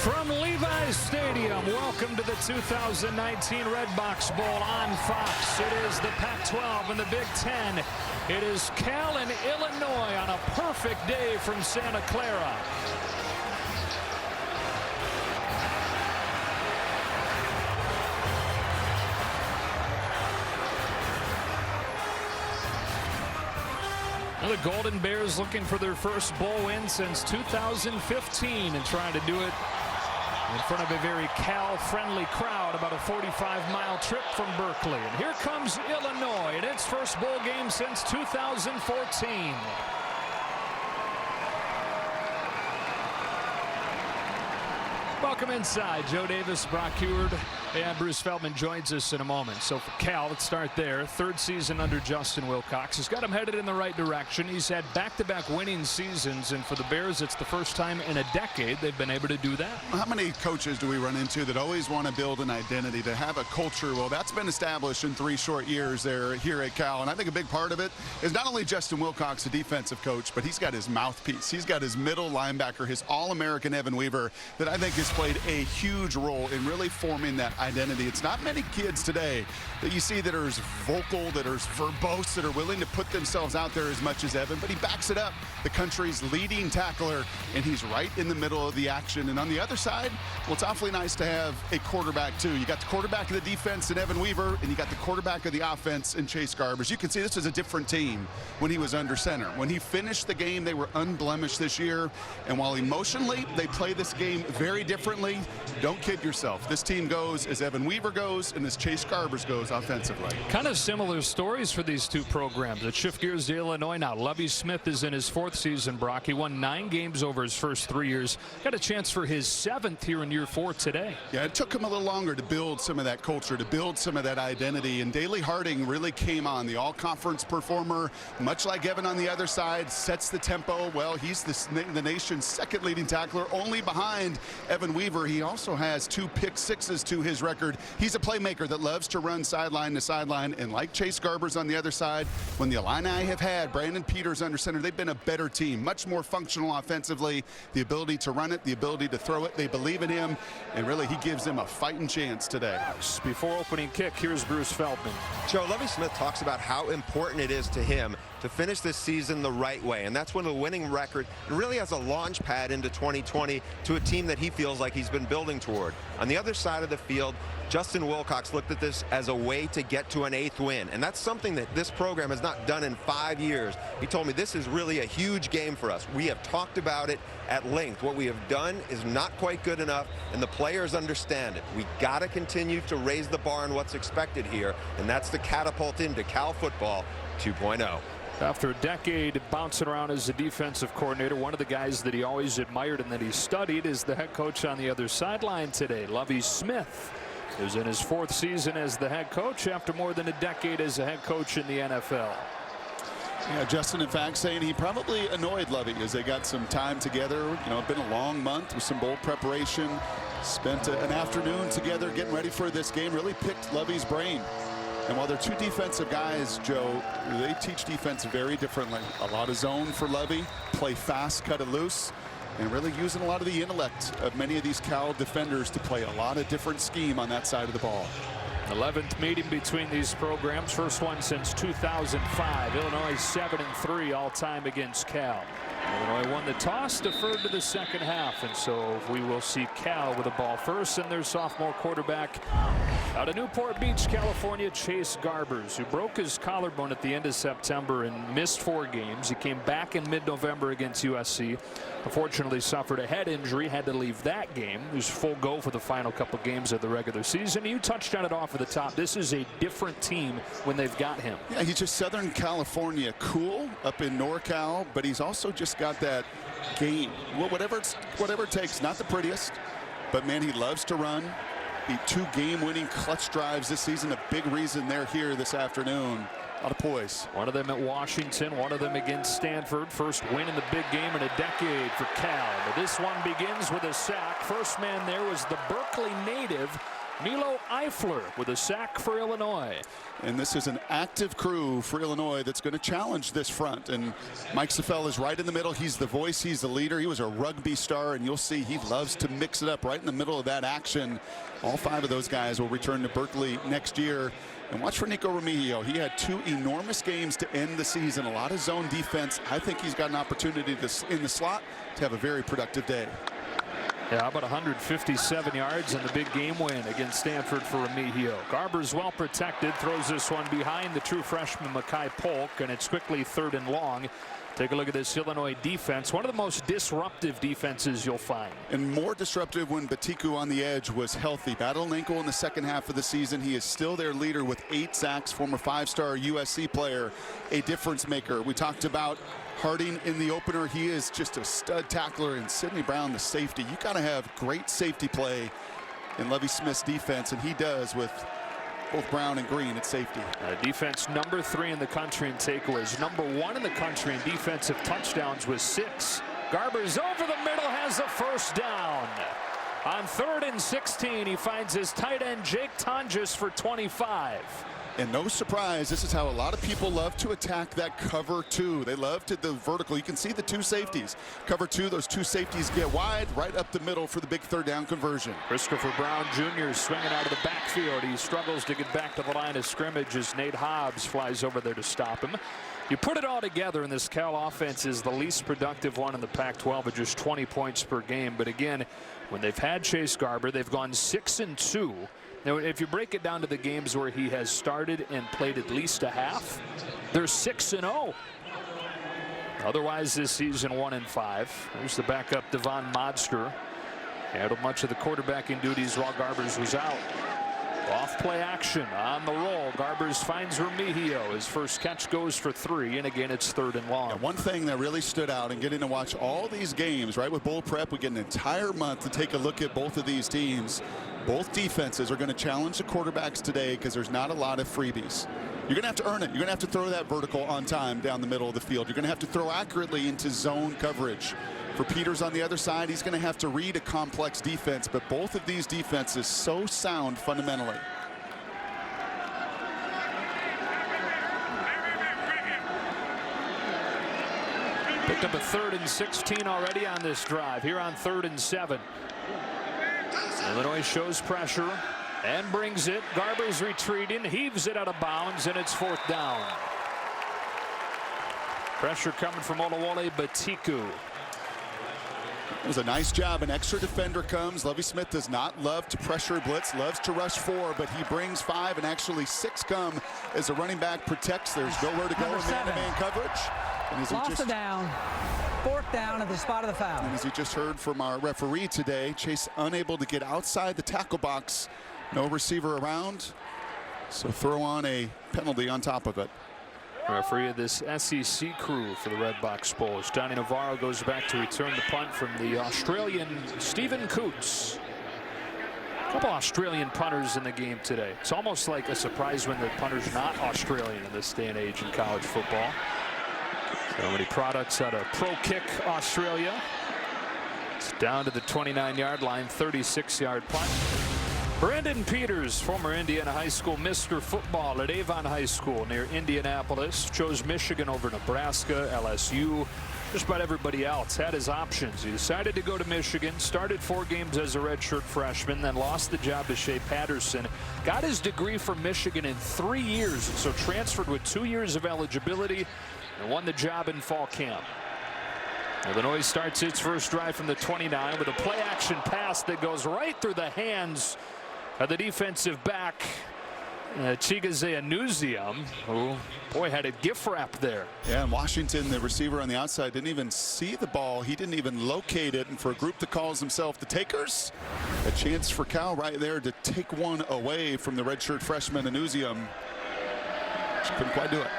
From Levi's Stadium, welcome to the 2019 Redbox Bowl on Fox. It is the Pac-12 and the Big Ten. It is Cal in Illinois on a perfect day from Santa Clara. The Golden Bears looking for their first bowl win since 2015 and trying to do it in front of a very Cal-friendly crowd, about a 45-mile trip from Berkeley. And here comes Illinois in its first bowl game since 2014. Welcome inside. Joe Davis, Brock Heward, and Bruce Feldman joins us in a moment. So for Cal, let's start there. Third season under Justin Wilcox has got him headed in the right direction. He's had back-to-back winning seasons, and for the Bears, it's the first time in a decade they've been able to do that. How many coaches do we run into that always want to build an identity, to have a culture? Well, that's been established in 3 short years there here at Cal, and I think a big part of it is not only Justin Wilcox, a defensive coach, but he's got his mouthpiece. He's got his middle linebacker, his All-American Evan Weaver, that I think has played a huge role in really forming that identity. It's not many kids today that you see that are as vocal, that are as verbose, that are willing to put themselves out there as much as Evan, but he backs it up. The country's leading tackler, and he's right in the middle of the action. And on the other side, well, it's awfully nice to have a quarterback too. You got the quarterback of the defense in Evan Weaver, and you got the quarterback of the offense in Chase Garbers. You can see this was a different team when he was under center. When he finished the game, they were unblemished this year, and while emotionally they play this game very differently, don't kid yourself. This team goes as Evan Weaver goes and as Chase Garbers goes offensively. Kind of similar stories for these two programs. Let's shift gears to Illinois now. Lovie Smith is in his 4th season, Brock. He won 9 games over his first 3 years. Got a chance for his 7th here in year 4 today. Yeah, it took him a little longer to build some of that culture, to build some of that identity. And Daley Harding really came on, the all-conference performer, much like Evan on the other side, sets the tempo. Well, he's the nation's 2nd leading tackler, only behind Evan Weaver. He also has 2 pick-sixes to his record. He's a playmaker that loves to run sideline to sideline, and like Chase Garbers on the other side, when the Illini have had Brandon Peters under center, they've been a better team, much more functional offensively, the ability to run it, the ability to throw it. They believe in him, and really he gives them a fighting chance today. Before opening kick, here's Bruce Feldman. Joe, Lovie Smith talks about how important it is to him to finish this season the right way, and that's when the winning record really has a launch pad into 2020 to a team that he feels like he's been building toward. On the other side of the field, Justin Wilcox looked at this as a way to get to an 8th win, and that's something that this program has not done in 5 years. He told me this is really a huge game for us. We have talked about it at length. What we have done is not quite good enough, and the players understand it. We got to continue to raise the bar on what's expected here, and that's the catapult into Cal football 2.0. After a decade bouncing around as a defensive coordinator, one of the guys that he always admired and that he studied is the head coach on the other sideline today. Lovie Smith is in his 4th season as the head coach after more than a decade as a head coach in the NFL. Yeah, Justin, in fact, saying he probably annoyed Lovie as they got some time together. You know, it's been a long month with some bowl preparation. Spent an afternoon together getting ready for this game. Really picked Lovie's brain. And while they're 2 defensive guys, Joe, they teach defense very differently. A lot of zone for Lovie, play fast, cut it loose, and really using a lot of the intellect of many of these Cal defenders to play a lot of different scheme on that side of the ball. 11th meeting between these programs, first one since 2005. Illinois 7-3 all-time against Cal. Illinois won the toss, deferred to the second half, and so we will see Cal with the ball first, and their sophomore quarterback out of Newport Beach, California, Chase Garbers, who broke his collarbone at the end of September and missed 4 games. He came back in mid-November against USC. Unfortunately suffered a head injury, had to leave that game. He was full go for the final couple games of the regular season. You touched on it off at the top. This is a different team when they've got him. Yeah, he's just Southern California cool up in NorCal, but he's also just got that game. Well, whatever it takes, not the prettiest, but man, he loves to run. He 2 game-winning clutch drives this season, a big reason they're here this afternoon. A lot of poise. One of them at Washington, one of them against Stanford. First win in the big game in a decade for Cal. But this one begins with a sack. First man there was the Berkeley native Milo Eifler with a sack for Illinois. And this is an active crew for Illinois that's going to challenge this front. And Mike Safell is right in the middle. He's the voice. He's the leader. He was a rugby star, and you'll see he loves to mix it up right in the middle of that action. All 5 of those guys will return to Berkeley next year. And watch for Nico Remigio. He had 2 enormous games to end the season. A lot of zone defense. I think he's got an opportunity in the slot to have a very productive day. Yeah, how about 157 yards and the big game win against Stanford for Remigio. Garber's well protected, throws this one behind the true freshman Makai Polk, and it's quickly 3rd and long. Take a look at this Illinois defense, one of the most disruptive defenses you'll find. And more disruptive when Batiku on the edge was healthy. Battled an ankle in the second half of the season. He is still their leader with 8 sacks, former 5-star USC player, a difference maker. We talked about Harding in the opener. He is just a stud tackler, and Sidney Brown, the safety. You got to have great safety play in Lovie Smith's defense, and he does with both Brown and Green at safety. Defense number 3 in the country in takeaways. Number 1 in the country in defensive touchdowns with 6. Garber's over the middle, has a first down. On 3rd and 16, he finds his tight end Jake Tonjes for 25. And no surprise, this is how a lot of people love to attack that cover 2. They love to the vertical. You can see the 2 safeties. Cover 2, those 2 safeties get wide right up the middle for the big 3rd down conversion. Christopher Brown Jr. swinging out of the backfield. He struggles to get back to the line of scrimmage as Nate Hobbs flies over there to stop him. You put it all together, and this Cal offense is the least productive one in the Pac-12 at just 20 points per game. But again, when they've had Chase Garber, they've gone 6-2. Now, if you break it down to the games where he has started and played at least a half, they're 6-0. Otherwise, this season 1-5. There's the backup Devon Modster. Handled much of the quarterbacking duties while Garbers was out. Off play action on the roll. Garbers finds Remigio. His first catch goes for 3, and again it's 3rd and long. One thing that really stood out in getting to watch all these games, right, with bowl prep, we get an entire month to take a look at both of these teams. Both defenses are going to challenge the quarterbacks today because there's not a lot of freebies. You're going to have to earn it. You're going to have to throw that vertical on time down the middle of the field. You're going to have to throw accurately into zone coverage. For Peters on the other side, he's going to have to read a complex defense, but both of these defenses so sound fundamentally. Picked up a 3rd and 16 already on this drive. Here on 3rd and 7. Illinois shows pressure and brings it. Garber's retreating, heaves it out of bounds, and it's 4th down. Pressure coming from Olawale Batiku. It was a nice job. An extra defender comes. Lovie Smith does not love to pressure blitz, loves to rush 4, but he brings 5, and actually 6 come as the running back protects. There's nowhere to go in man-to-man coverage. And as lost it down. 4th down at the spot of the foul. And as you just heard from our referee today, Chase unable to get outside the tackle box. No receiver around. So throw on a penalty on top of it. Referee of this SEC crew for the Redbox Bowl. Johnny Navarro goes back to return the punt from the Australian Stephen Coots. A couple Australian punters in the game today. It's almost like a surprise when the punter's not Australian in this day and age in college football. So many products out of Pro Kick Australia. It's down to the 29-yard line, 36-yard punt. Brandon Peters, former Indiana High School Mr. Football at Avon High School near Indianapolis, chose Michigan over Nebraska, LSU. Just about everybody else had his options. He decided to go to Michigan, started 4 games as a redshirt freshman, then lost the job to Shea Patterson. Got his degree from Michigan in 3 years, so transferred with 2 years of eligibility and won the job in fall camp. Illinois starts its first drive from the 29 with a play-action pass that goes right through the hands of the defensive back, Chigozie Anuzium, who, boy, had a gift wrap there. Yeah, and Washington, the receiver on the outside, didn't even see the ball. He didn't even locate it. And for a group that calls themselves the Takers, a chance for Cal right there to take one away from the redshirt freshman Anuzium. Just couldn't quite do it.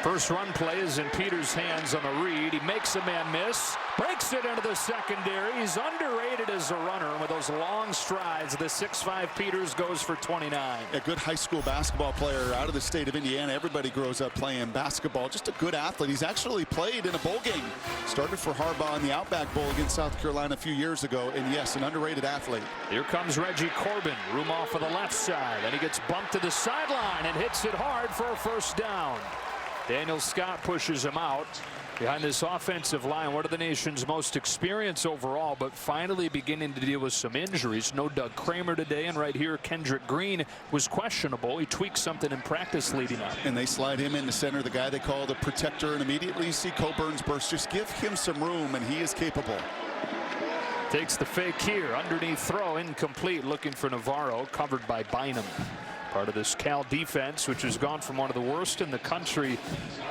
First run play is in Peters' hands on the read. He makes a man miss, breaks it into the secondary. He's underrated as a runner, and with those long strides, the 6'5" Peters goes for 29. A good high school basketball player out of the state of Indiana. Everybody grows up playing basketball. Just a good athlete. He's actually played in a bowl game. Started for Harbaugh in the Outback Bowl against South Carolina a few years ago, and yes, an underrated athlete. Here comes Reggie Corbin, room off of the left side, and he gets bumped to the sideline and hits it hard for a first down. Daniel Scott pushes him out. Behind this offensive line, one of the nation's most experienced overall, but finally beginning to deal with some injuries. No Doug Kramer today, and right here Kendrick Green was questionable. He tweaked something in practice leading up. And they slide him into center, the guy they call the protector, and immediately you see Coburn's burst. Just give him some room, and he is capable. Takes the fake here, underneath throw, incomplete, looking for Navarro, covered by Bynum. Part of this Cal defense, which has gone from one of the worst in the country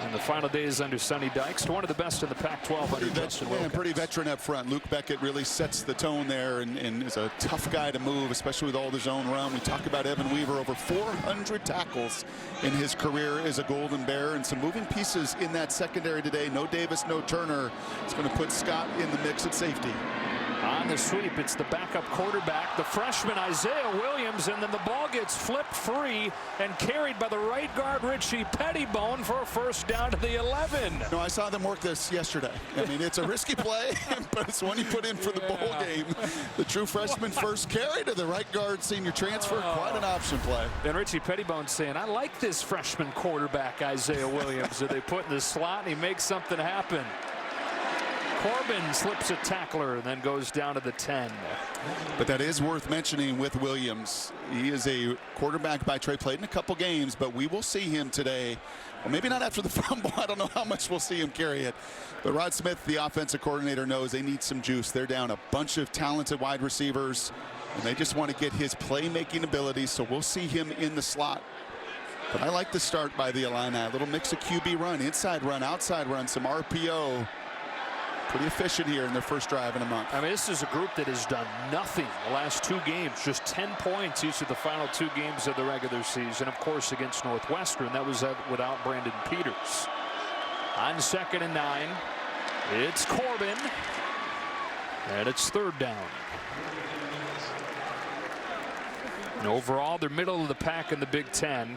in the final days under Sonny Dykes to one of the best in the Pac-12 under Justin Wilcox. Pretty veteran up front. Luke Beckett really sets the tone there and is a tough guy to move, especially with all the zone run. We talk about Evan Weaver, over 400 tackles in his career as a Golden Bear, and some moving pieces in that secondary today. No Davis, no Turner. It's going to put Scott in the mix at safety. On the sweep, it's the backup quarterback, the freshman Isaiah Williams, and then the ball gets flipped free and carried by the right guard Richie Pettibone for a first down to the 11. No, I saw them work this yesterday. I mean, it's a risky play, but it's one you put in for the bowl game. The true freshman first carry to the right guard senior transfer. Quite an option play. And Richie Pettibone saying, I like this freshman quarterback, Isaiah Williams, that they put in the slot, and he makes something happen. Corbin slips a tackler and then goes down to the 10. But that is worth mentioning with Williams. He is a quarterback by trade, played in a couple games, but we will see him today. Well, maybe not after the fumble. I don't know how much we'll see him carry it. But Rod Smith, the offensive coordinator, knows they need some juice. They're down a bunch of talented wide receivers, and they just want to get his playmaking ability, so we'll see him in the slot. But I like the start by the Illini. A little mix of QB run, inside run, outside run, some RPO. Pretty efficient here in their first drive in a month. I mean, this is a group that has done nothing the last 2 games, just 10 points each of the final 2 games of the regular season. Of course, against Northwestern, that was without Brandon Peters. On 2nd and 9, it's Corbin, and it's 3rd down. And overall, they're middle of the pack in the Big Ten.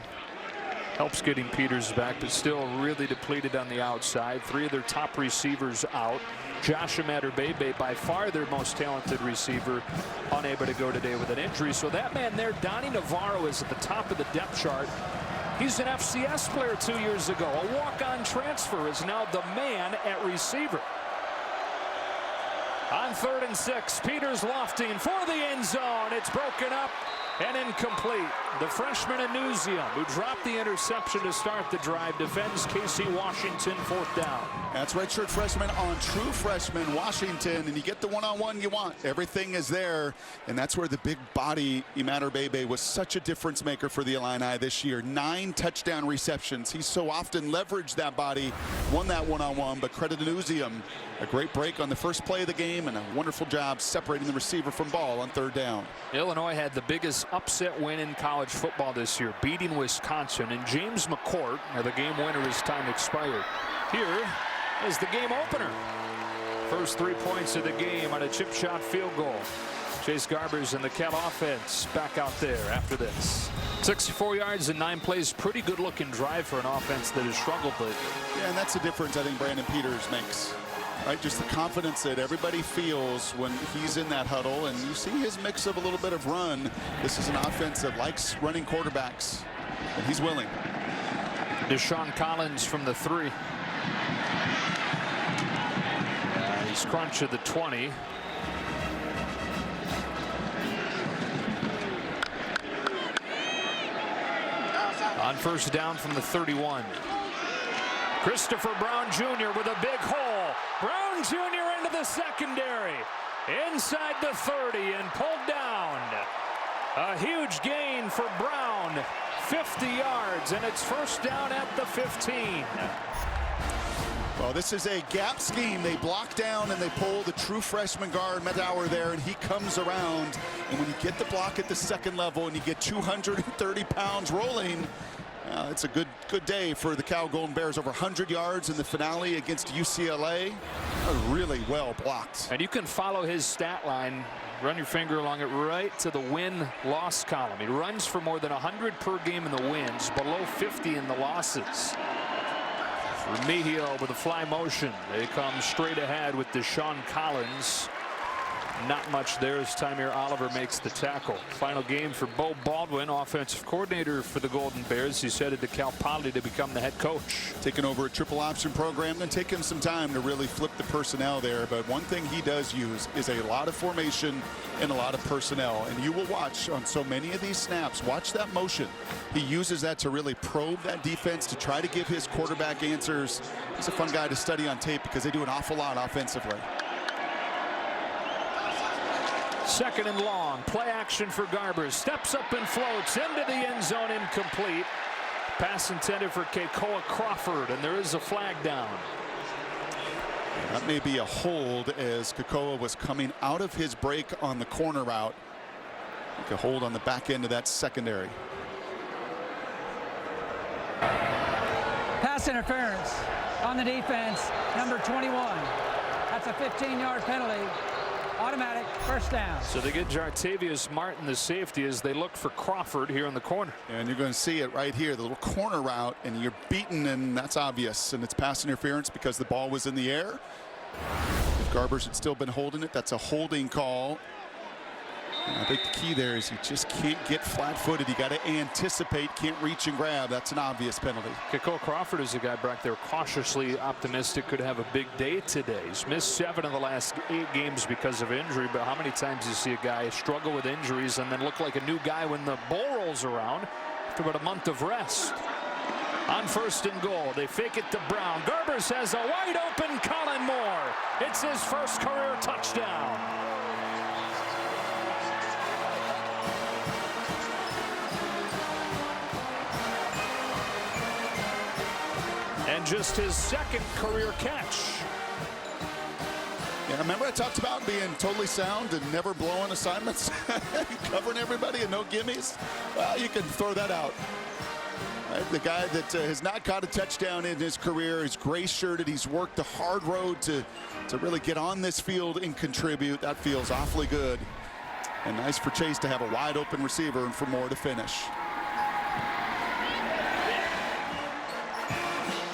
Helps getting Peters back, but still really depleted on the outside. 3 of their top receivers out. Josh Imatorbhebhe, by far their most talented receiver, unable to go today with an injury. So that man there, Donnie Navarro, is at the top of the depth chart. He's an FCS player 2 years ago. A walk-on transfer, is now the man at receiver. On 3rd and 6, Peters lofting for the end zone. It's broken up and incomplete. The freshman Anusium, who dropped the interception to start the drive, defends Casey Washington, 4th down. That's redshirt freshman on true freshman Washington, and you get the one-on-one you want. Everything is there, and that's where the big body Imatorbhebhe was such a difference maker for the Illini this year. 9 touchdown receptions. He's so often leveraged that body, won that one-on-one, but credit Anusium. A great break on the first play of the game and a wonderful job separating the receiver from ball on 3rd down. Illinois had the biggest upset win in college football this year, beating Wisconsin, and James McCourt, the game winner as time expired. Here is the game opener. First 3 points of the game on a chip shot field goal. Chase Garbers and the Cal offense back out there after this. 64 yards in 9 plays. Pretty good looking drive for an offense that has struggled lately. Yeah, and that's the difference I think Brandon Peters makes. Right, just the confidence that everybody feels when he's in that huddle, and you see his mix of a little bit of run. This is an offense that likes running quarterbacks, and he's willing. Deshaun Collins from the 3. He's crunch at the 20. On 1st down from the 31. Christopher Brown Jr. with a big hole. Brown Jr. into the secondary. Inside the 30 and pulled down. A huge gain for Brown. 50 yards, and it's 1st down at the 15. Well, this is a gap scheme. They block down and they pull the true freshman guard, Medauer, there, and he comes around. And when you get the block at the 2nd level and you get 230 pounds rolling, It's a good day for the Cal Golden Bears. Over 100 yards in the finale against UCLA. Really well blocked. And you can follow his stat line. Run your finger along it right to the win-loss column. He runs for more than 100 per game in the wins, below 50 in the losses. Remigio with a fly motion. They come straight ahead with Deshaun Collins. Not much there as Tymir Oliver makes the tackle. Final game for Bo Baldwin, offensive coordinator for the Golden Bears. He's headed to Cal Poly to become the head coach. Taking over a triple option program. Going to take him some time to really flip the personnel there. But one thing he does use is a lot of formation and a lot of personnel. And you will watch on so many of these snaps, watch that motion. He uses that to really probe that defense, to try to give his quarterback answers. He's a fun guy to study on tape because they do an awful lot offensively. Second and long. Play action for Garbers. Steps up and floats into the end zone. Incomplete. Pass intended for Kekoa Crawford, and there is a flag down. That may be a hold as Kekoa was coming out of his break on the corner route. Like a hold on the back end of that secondary. Pass interference on the defense, number 21. That's a 15-yard penalty. Automatic first down. So they get Jartavius Martin, the safety, as they look for Crawford here in the corner. And you're going to see it right here, the little corner route, and you're beaten, and that's obvious. And it's pass interference because the ball was in the air. If Garbers had still been holding it, that's a holding call. And I think the key there is you just can't get flat-footed. You got to anticipate, can't reach and grab. That's an obvious penalty. Kekoa Crawford is a guy back there cautiously optimistic could have a big day today. He's missed 7 of the last 8 games because of injury, but how many times do you see a guy struggle with injuries and then look like a new guy when the bowl rolls around after about a month of rest? On first and goal, they fake it to Brown. Garbers has a wide open Colin Moore. It's his first career touchdown. And just his second career catch. Yeah, remember I talked about being totally sound and never blowing assignments, covering everybody and no gimmies? Well, you can throw that out. Right, the guy that has not caught a touchdown in his career is gray-shirted. He's worked the hard road to really get on this field and contribute. That feels awfully good. And nice for Chase to have a wide open receiver and for Moore to finish.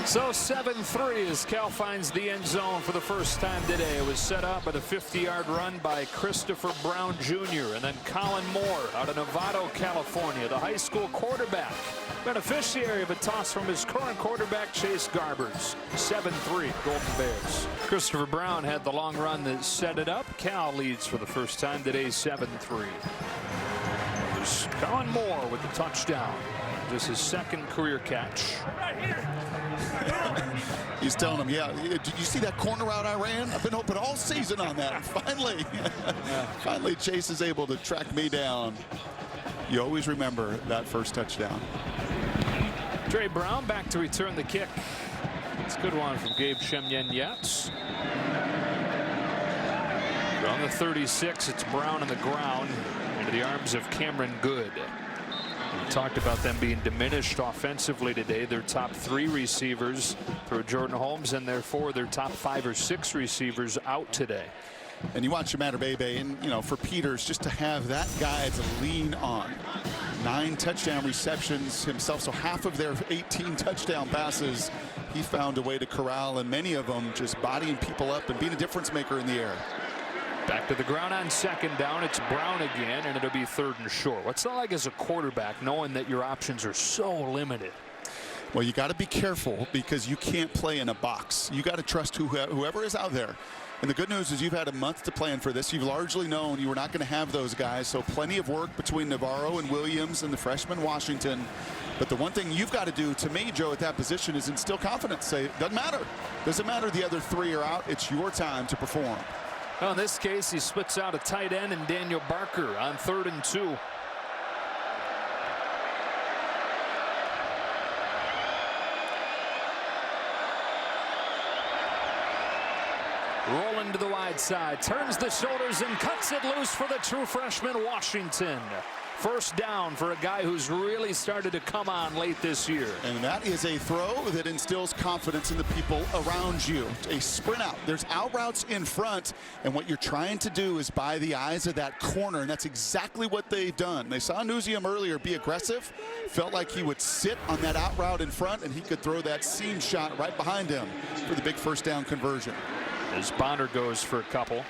So 7-3 as Cal finds the end zone for the first time today. It was set up with a 50-yard run by Christopher Brown Jr. and then Colin Moore out of Novato, California, the high school quarterback, beneficiary of a toss from his current quarterback Chase Garbers. 7-3 Golden Bears. Christopher Brown had the long run that set it up. Cal leads for the first time today, 7-3. It was Colin Moore with the touchdown. This is his second career catch. He's telling him, yeah, did you see that corner route I ran? I've been hoping all season on that. And finally, Chase is able to track me down. You always remember that first touchdown. Trey Brown back to return the kick. It's a good one from Gabe Chemyen-Yats. On the 36, it's Brown on the ground into the arms of Cameron Good. We talked about them being diminished offensively today. Their top 3 receivers through Jordan Holmes, and therefore their top 5 or 6 receivers out today. And you watch Bebe, and you know, for Peters just to have that guy to lean on. 9 touchdown receptions himself, so half of their 18 touchdown passes he found a way to corral, and many of them just bodying people up and being a difference maker in the air. Back to the ground on second down. It's Brown again, and it'll be 3rd and short. What's it like as a quarterback knowing that your options are so limited? Well, you got to be careful because you can't play in a box. You got to trust whoever is out there. And the good news is you've had a month to plan for this. You've largely known you were not going to have those guys. So plenty of work between Navarro and Williams and the freshman Washington. But the one thing you've got to do, to me, Joe, at that position is instill confidence. Say, doesn't matter. Doesn't matter the other 3 are out. It's your time to perform. Well, in this case, he splits out a tight end and Daniel Barker on 3rd and 2. Rolling to the wide side, turns the shoulders and cuts it loose for the true freshman Washington. First down for a guy who's really started to come on late this year. And that is a throw that instills confidence in the people around you. A sprint out. There's out routes in front, and what you're trying to do is buy the eyes of that corner, and that's exactly what they've done. They saw Newsium earlier be aggressive, felt like he would sit on that out route in front, and he could throw that seam shot right behind him for the big first down conversion. As Bonner goes for a couple.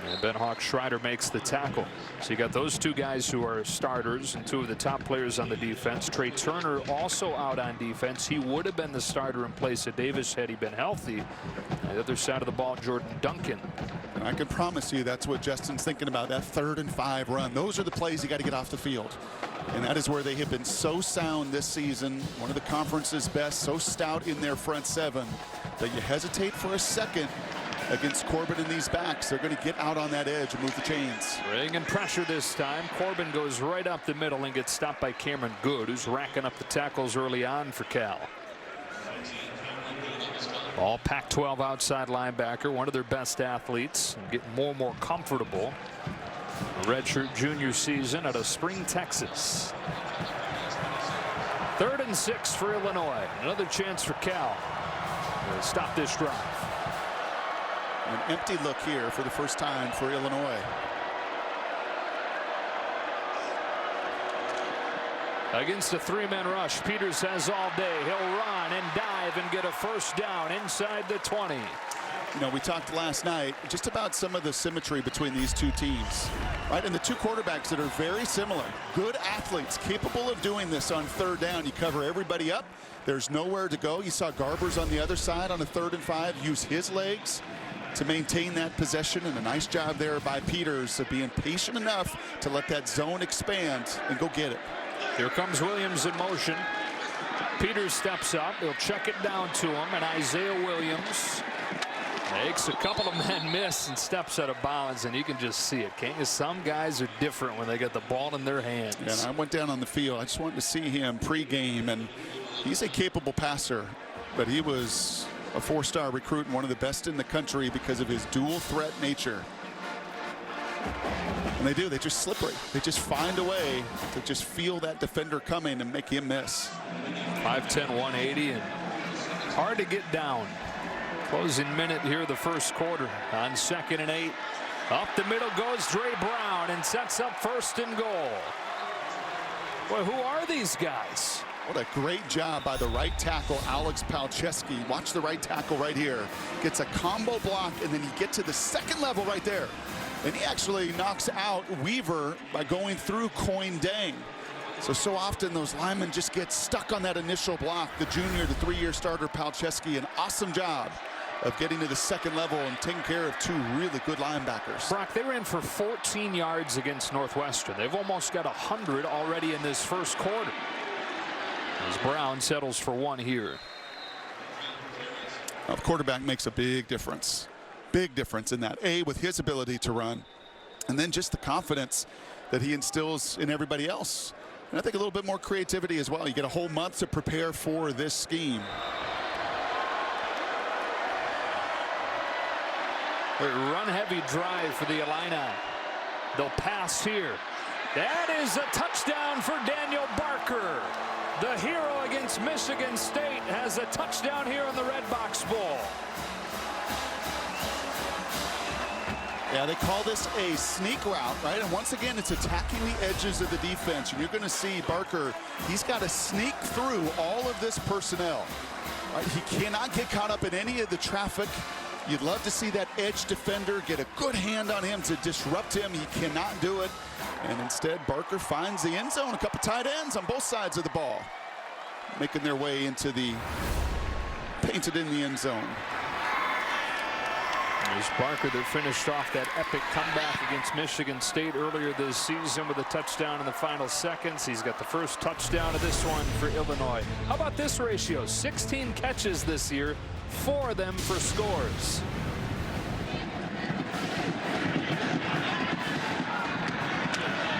And Ben Hawk Schreider makes the tackle. So you got those two guys who are starters and two of the top players on the defense. Trey Turner also out on defense. He would have been the starter in place of Davis had he been healthy. On the other side of the ball, Jordan Duncan. And I can promise you that's what Justin's thinking about, that 3rd and 5 run. Those are the plays you got to get off the field. And that is where they have been so sound this season. One of the conference's best, so stout in their front seven that you hesitate for a second against Corbin and these backs. They're going to get out on that edge and move the chains. Bringing pressure this time. Corbin goes right up the middle and gets stopped by Cameron Good, who's racking up the tackles early on for Cal. All Pac-12 outside linebacker, one of their best athletes, and getting more and more comfortable. A redshirt junior season out of Spring, Texas. 3rd and 6 for Illinois. Another chance for Cal to stop this drive. An empty look here for the first time for Illinois. Against a 3-man rush, Peters has all day. He'll run and dive and get a first down inside the 20. You know, we talked last night just about some of the symmetry between these two teams, right? And the two quarterbacks that are very similar. Good athletes, capable of doing this on 3rd down. You cover everybody up. There's nowhere to go. You saw Garbers on the other side on a 3rd and 5 use his legs to maintain that possession, and a nice job there by Peters of being patient enough to let that zone expand and go get it. Here comes Williams in motion. Peters steps up. He'll check it down to him, and Isaiah Williams makes a couple of men miss and steps out of bounds, and you can just see it, can't you? Some guys are different when they get the ball in their hands. And I went down on the field. I just wanted to see him pregame, and he's a capable passer, but he was a 4-star recruit and one of the best in the country because of his dual threat nature. And they do, they're just slippery. They just find a way to just feel that defender coming and make him miss. 5'10", 180, and hard to get down. Closing minute here of the first quarter on 2nd and 8. Up the middle goes Dre Brown and sets up 1st and goal. Boy, who are these guys? What a great job by the right tackle, Alex Palczewski. Watch the right tackle right here. Gets a combo block, and then you get to the 2nd level right there. And he actually knocks out Weaver by going through Coin Dang. So often those linemen just get stuck on that initial block. The junior, the 3-year starter, Palczewski, an awesome job of getting to the 2nd level and taking care of 2 really good linebackers. Brock, they ran for 14 yards against Northwestern. They've almost got 100 already in this first quarter. As Brown settles for 1 here. Now, the quarterback makes a big difference. Big difference in that. With his ability to run, and then just the confidence that he instills in everybody else. And I think a little bit more creativity as well. You get a whole month to prepare for this scheme. A run-heavy drive for the Illini. They'll pass here. That is a touchdown for Daniel Barker. The hero against Michigan State has a touchdown here in the Redbox Bowl. Yeah, they call this a sneak route, right? And once again, it's attacking the edges of the defense. And you're going to see Barker, he's got to sneak through all of this personnel. Right? He cannot get caught up in any of the traffic. You'd love to see that edge defender get a good hand on him to disrupt him. He cannot do it. And instead, Barker finds the end zone. A couple tight ends on both sides of the ball, making their way into the painted in the end zone. There's Barker that finished off that epic comeback against Michigan State earlier this season with a touchdown in the final seconds. He's got the first touchdown of this one for Illinois. How about this ratio? 16 catches this year, 4 of them for scores.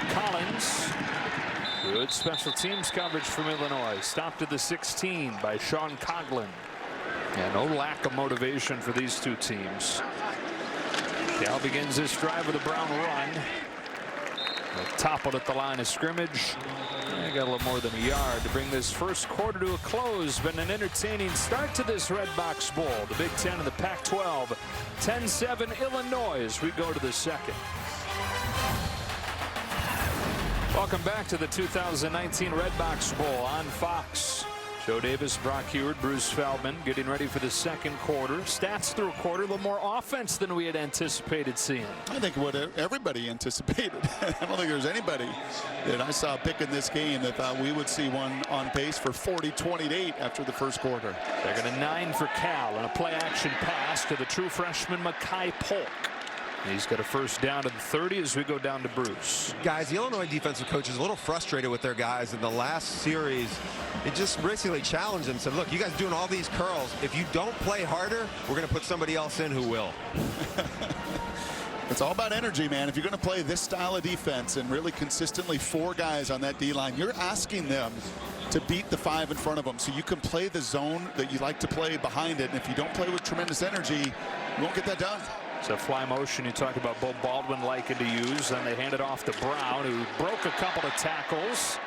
Collins. Good special teams coverage from Illinois. Stopped to the 16 by Sean Coughlin. Yeah, no lack of motivation for these two teams. Cal begins this drive with a Brown run. Toppled at the line of scrimmage. Got a little more than a yard to bring this first quarter to a close. Been an entertaining start to this Redbox Bowl. The Big Ten and the Pac-12. 10-7 Illinois as we go to the second. Welcome back to the 2019 Redbox Bowl on Fox. Joe Davis, Brock Heward, Bruce Feldman getting ready for the second quarter. Stats through a quarter, a little more offense than we had anticipated seeing. I think what everybody anticipated. I don't think there's anybody that I saw picking this game that thought we would see one on pace for 40-28 after the first quarter. They're going to 9 for Cal and a play action pass to the true freshman Makai Polk. He's got a first down to the 30 as we go down to Bruce. Guys, the Illinois defensive coach is a little frustrated with their guys in the last series. It just basically challenged them, said, look, you guys doing all these curls. If you don't play harder, we're going to put somebody else in who will. It's all about energy, man. If you're going to play this style of defense and really consistently 4 guys on that D-line, you're asking them to beat the 5 in front of them so you can play the zone that you like to play behind it. And if you don't play with tremendous energy, you won't get that done. So fly motion you talk about Bo Baldwin liking to use. Then they hand it off to Brown, who broke a couple of tackles.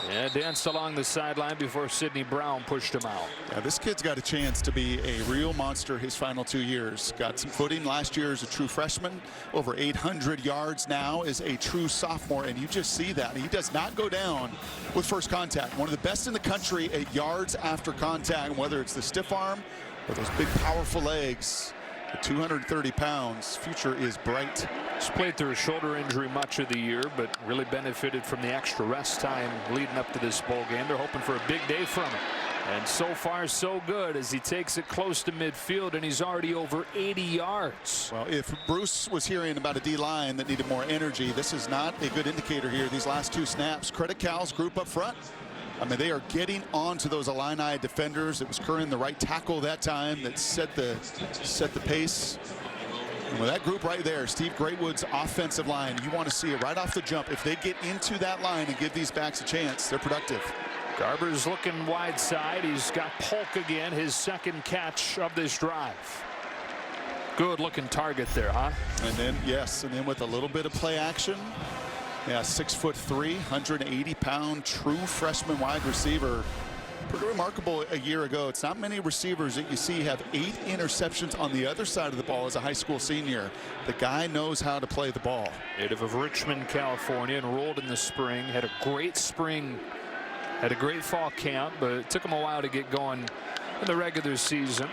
Yeah, danced along the sideline before Sidney Brown pushed him out. Yeah, this kid's got a chance to be a real monster his final 2 years. Got some footing last year as a true freshman. Over 800 yards now as a true sophomore, and you just see that. He does not go down with first contact. One of the best in the country at yards after contact, whether it's the stiff arm or those big powerful legs. At 230 pounds, future is bright. He's played through a shoulder injury much of the year, but really benefited from the extra rest time leading up to this bowl game. They're hoping for a big day from him. And so far, so good as he takes it close to midfield, and he's already over 80 yards. Well, if Bruce was hearing about a D-line that needed more energy, this is not a good indicator here. These last 2 snaps, credit Cal's group up front. I mean, they are getting onto those Illini defenders. It was Curran, the right tackle that time, that set the pace. And with that group right there, Steve Greatwood's offensive line, you want to see it right off the jump. If they get into that line and give these backs a chance, they're productive. Garber's looking wide side. He's got Polk again, his second catch of this drive. Good looking target there, huh? And then, yes, and then with a little bit of play action. Yeah, 6'3", 180-pound true freshman wide receiver. Pretty remarkable a year ago. It's not many receivers that you see have 8 interceptions on the other side of the ball as a high school senior. The guy knows how to play the ball. Native of Richmond, California, enrolled in the spring. Had a great spring. Had a great fall camp, but it took him a while to get going in the regular season.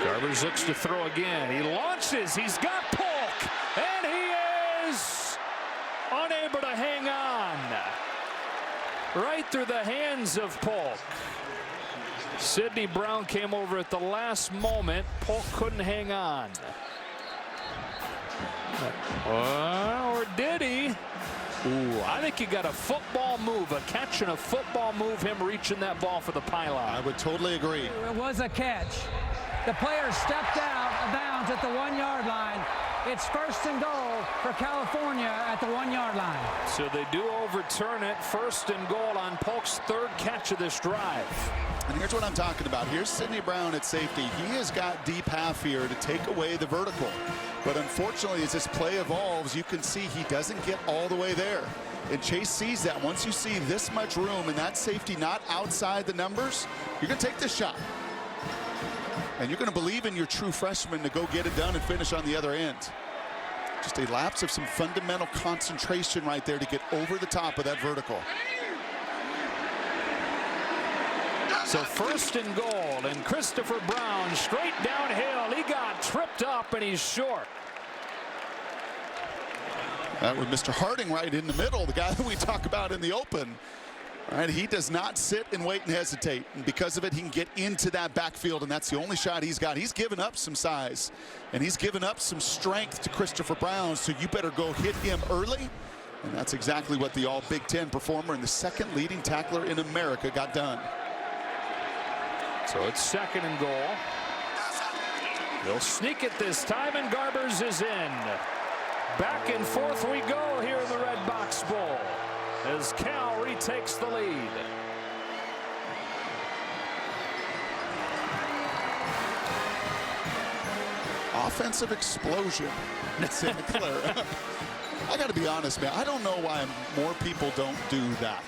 Garbers looks to throw again. He launches. He's got Polk, and he is unable to hang on. Right through the hands of Polk. Sidney Brown came over at the last moment. Polk couldn't hang on. Or did he? Ooh, I think you got a football move, a catch and a football move, him reaching that ball for the pylon. I would totally agree. It was a catch. The player stepped out of bounds at the 1-yard line. It's 1st and goal for California at the 1-yard line. So they do overturn it. 1st and goal on Polk's 3rd catch of this drive. And here's what I'm talking about. Here's Sidney Brown at safety. He has got deep half here to take away the vertical. But unfortunately, as this play evolves, you can see he doesn't get all the way there. And Chase sees that. Once you see this much room and that safety not outside the numbers, you're going to take this shot. And you're going to believe in your true freshman to go get it done and finish on the other end. Just a lapse of some fundamental concentration right there to get over the top of that vertical. So 1st and goal, and Christopher Brown straight downhill. He got tripped up, and he's short. That was Mr. Harding right in the middle, the guy that we talk about in the open. All right, he does not sit and wait and hesitate, and because of it, he can get into that backfield, and that's the only shot he's got. He's given up some size, and he's given up some strength to Christopher Brown, so you better go hit him early, and that's exactly what the All-Big Ten performer and the 2nd leading tackler in America got done. So it's 2nd and goal. They'll sneak it this time, and Garbers is in. Back and forth we go here in the Redbox Bowl as Cal retakes the lead. offensive explosion in Santa Clara. I got to be honest, man. I don't know why more people don't do that.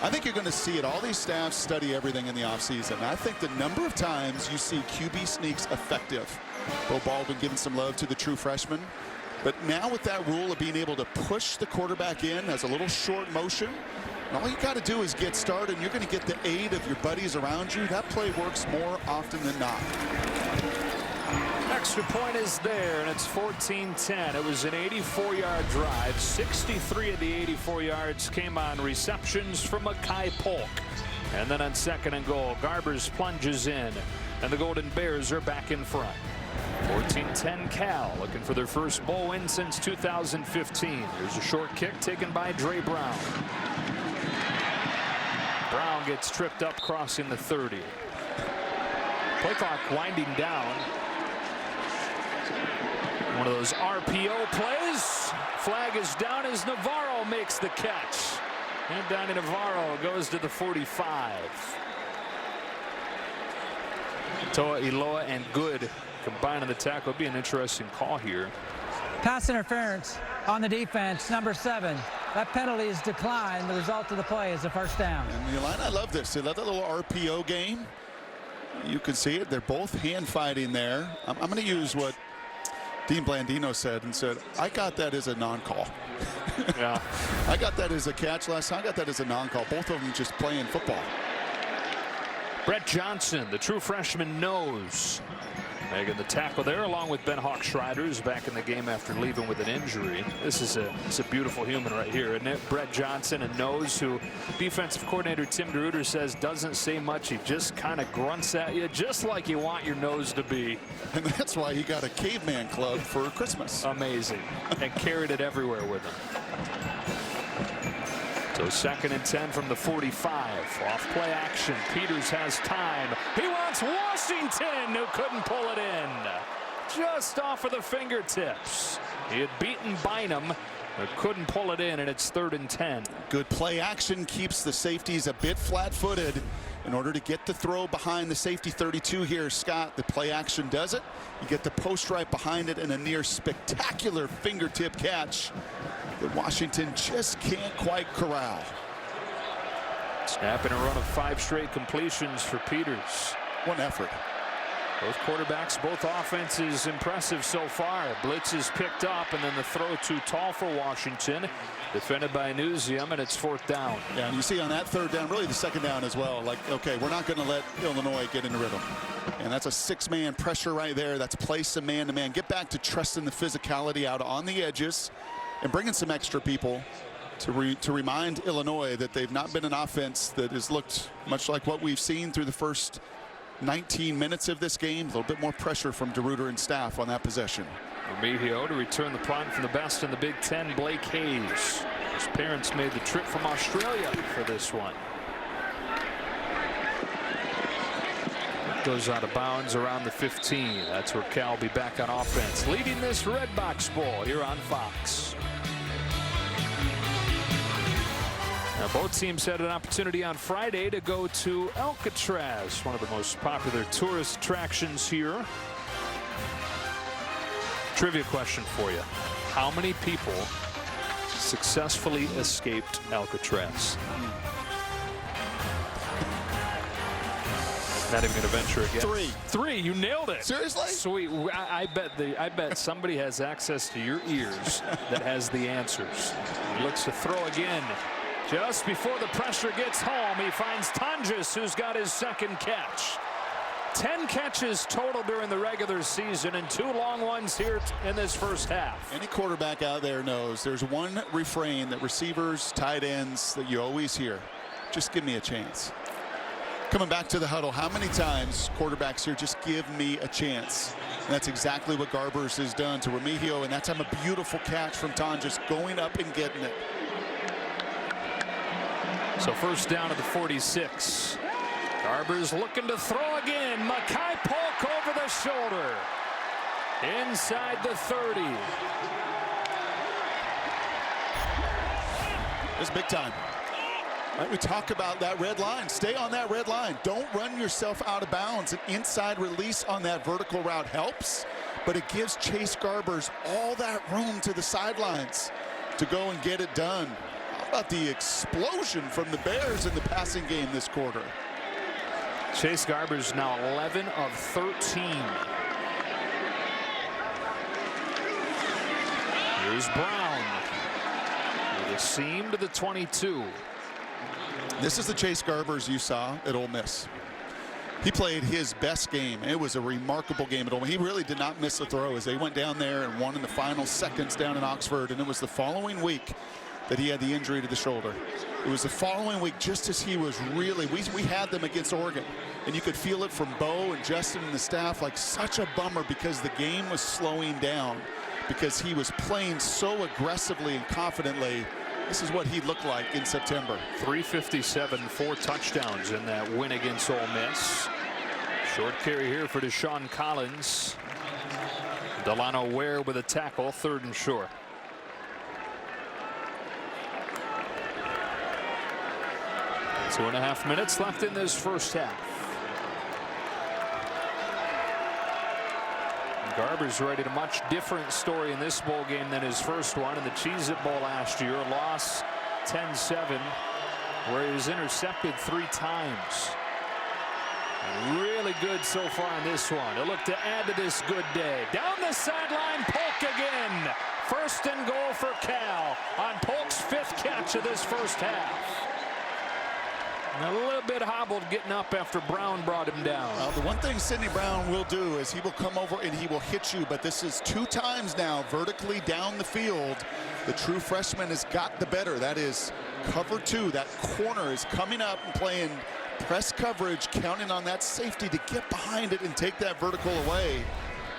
I think you're going to see it. All these staffs study everything in the offseason. I think the number of times you see QB sneaks effective. Bo Baldwin giving some love to the true freshman. But now with that rule of being able to push the quarterback in as a little short motion, and all you got to do is get started, and you're going to get the aid of your buddies around you. That play works more often than not. Extra point is there, and it's 14-10. It was an 84-yard drive. 63 of the 84 yards came on receptions from Makai Polk. And then on 2nd and goal, Garbers plunges in, and the Golden Bears are back in front. 14-10 Cal, looking for their first bowl win since 2015. There's a short kick taken by Dre Brown. Brown gets tripped up crossing the 30. Play clock winding down. One of those RPO plays. Flag is down as Navarro makes the catch. And Donnie Navarro goes to the 45. Toa Iloa and Good combining the tackle. It'll be an interesting call here. Pass interference on the defense, number 7. That penalty is declined. The result of the play is a first down. And the line, I love this. They love that little RPO game. You can see it. They're both hand fighting there. I'm going to use what Dean Blandino said and said, I got that as a non-call. Yeah. I got that as a catch last time. I got that as a non-call. Both of them just playing football. Brett Johnson, the true freshman, knows. Making the tackle there along with Ben Hawk-Schreider, who's back in the game after leaving with an injury. This is a beautiful human right here, isn't it? Brett Johnson, a nose who defensive coordinator Tim DeRuyter says doesn't say much. He just kind of grunts at you just like you want your nose to be. And that's why he got a caveman club for Christmas. Amazing. And carried it everywhere with him. So 2nd and 10 from the 45. Off play action. Peters has time. He wants Washington, who couldn't pull it in. Just off of the fingertips. He had beaten Bynum, but couldn't pull it in, and it's 3rd and 10. Good play action keeps the safeties a bit flat-footed in order to get the throw behind the safety 32 here. Scott, the play action does it. You get the post right behind it and a near spectacular fingertip catch that Washington just can't quite corral. Snapping a run of 5 straight completions for Peters. One effort. Both quarterbacks, both offenses impressive so far. Blitz is picked up, and then the throw too tall for Washington. Defended by Newsium, and it's 4th down. Yeah, and you see on that 3rd down, really the 2nd down as well. Like, okay, we're not going to let Illinois get in the rhythm. And that's a 6-man pressure right there. That's place some man-to-man. Get back to trusting the physicality out on the edges and bringing some extra people to remind Illinois that they've not been an offense that has looked much like what we've seen through the first 19 minutes of this game. A little bit more pressure from DeRuyter and staff on that possession. Remigio to return the punt from the best in the Big Ten, Blake Hayes. His parents made the trip from Australia for this one. Goes out of bounds around the 15. That's where Cal will be back on offense, leading this Redbox Bowl here on Fox. Now, both teams had an opportunity on Friday to go to Alcatraz, one of the most popular tourist attractions here. Trivia question for you. How many people successfully escaped Alcatraz? Not even going to venture a guess. 3. You nailed it. Seriously? Sweet. I bet somebody has access to your ears that has the answers. He looks to throw again. Just before the pressure gets home, he finds Tonjes, who's got his 2nd catch. 10 catches total during the regular season and 2 long ones here in this first half. Any quarterback out there knows there's one refrain that receivers, tight ends, that you always hear. Just give me a chance. Coming back to the huddle, how many times quarterbacks here just give me a chance? And that's exactly what Garbers has done to Remigio, and that time a beautiful catch from Tonjes going up and getting it. So first down at the 46. Garbers looking to throw again. Makai Polk over the shoulder. Inside the 30. It's big time. Right, we talk about that red line. Stay on that red line. Don't run yourself out of bounds. An inside release on that vertical route helps, but it gives Chase Garbers all that room to the sidelines to go and get it done. How about the explosion from the Bears in the passing game this quarter? Chase Garbers now 11 of 13. Here's Brown with a seam to the 22. This is the Chase Garbers you saw at Ole Miss. He played his best game. It was a remarkable game at Ole Miss. He really did not miss a throw as they went down there and won in the final seconds down in Oxford. And it was the following week that he had the injury to the shoulder. It was the following week, just as he was really, we had them against Oregon, and you could feel it from Bo and Justin and the staff, like such a bummer because the game was slowing down because he was playing so aggressively and confidently. This is what he looked like in September. 357, 4 touchdowns in that win against Ole Miss. Short carry here for Deshaun Collins. Delano Ware with a tackle, 3rd and short. Two and a half minutes left in this first half. Garbers writing a much different story in this bowl game than his first one. In the Cheez-It Bowl last year, loss 10-7, where he was intercepted 3 times. Really good so far in this one. He'll look to add to this good day. Down the sideline, Polk again. 1st and goal for Cal on Polk's 5th catch of this first half. And a little bit hobbled getting up after Brown brought him down. The one thing Sidney Brown will do is he will come over and he will hit you, but this is 2 times now vertically down the field. The true freshman has got the better. That is cover 2. That corner is coming up and playing press coverage, counting on that safety to get behind it and take that vertical away.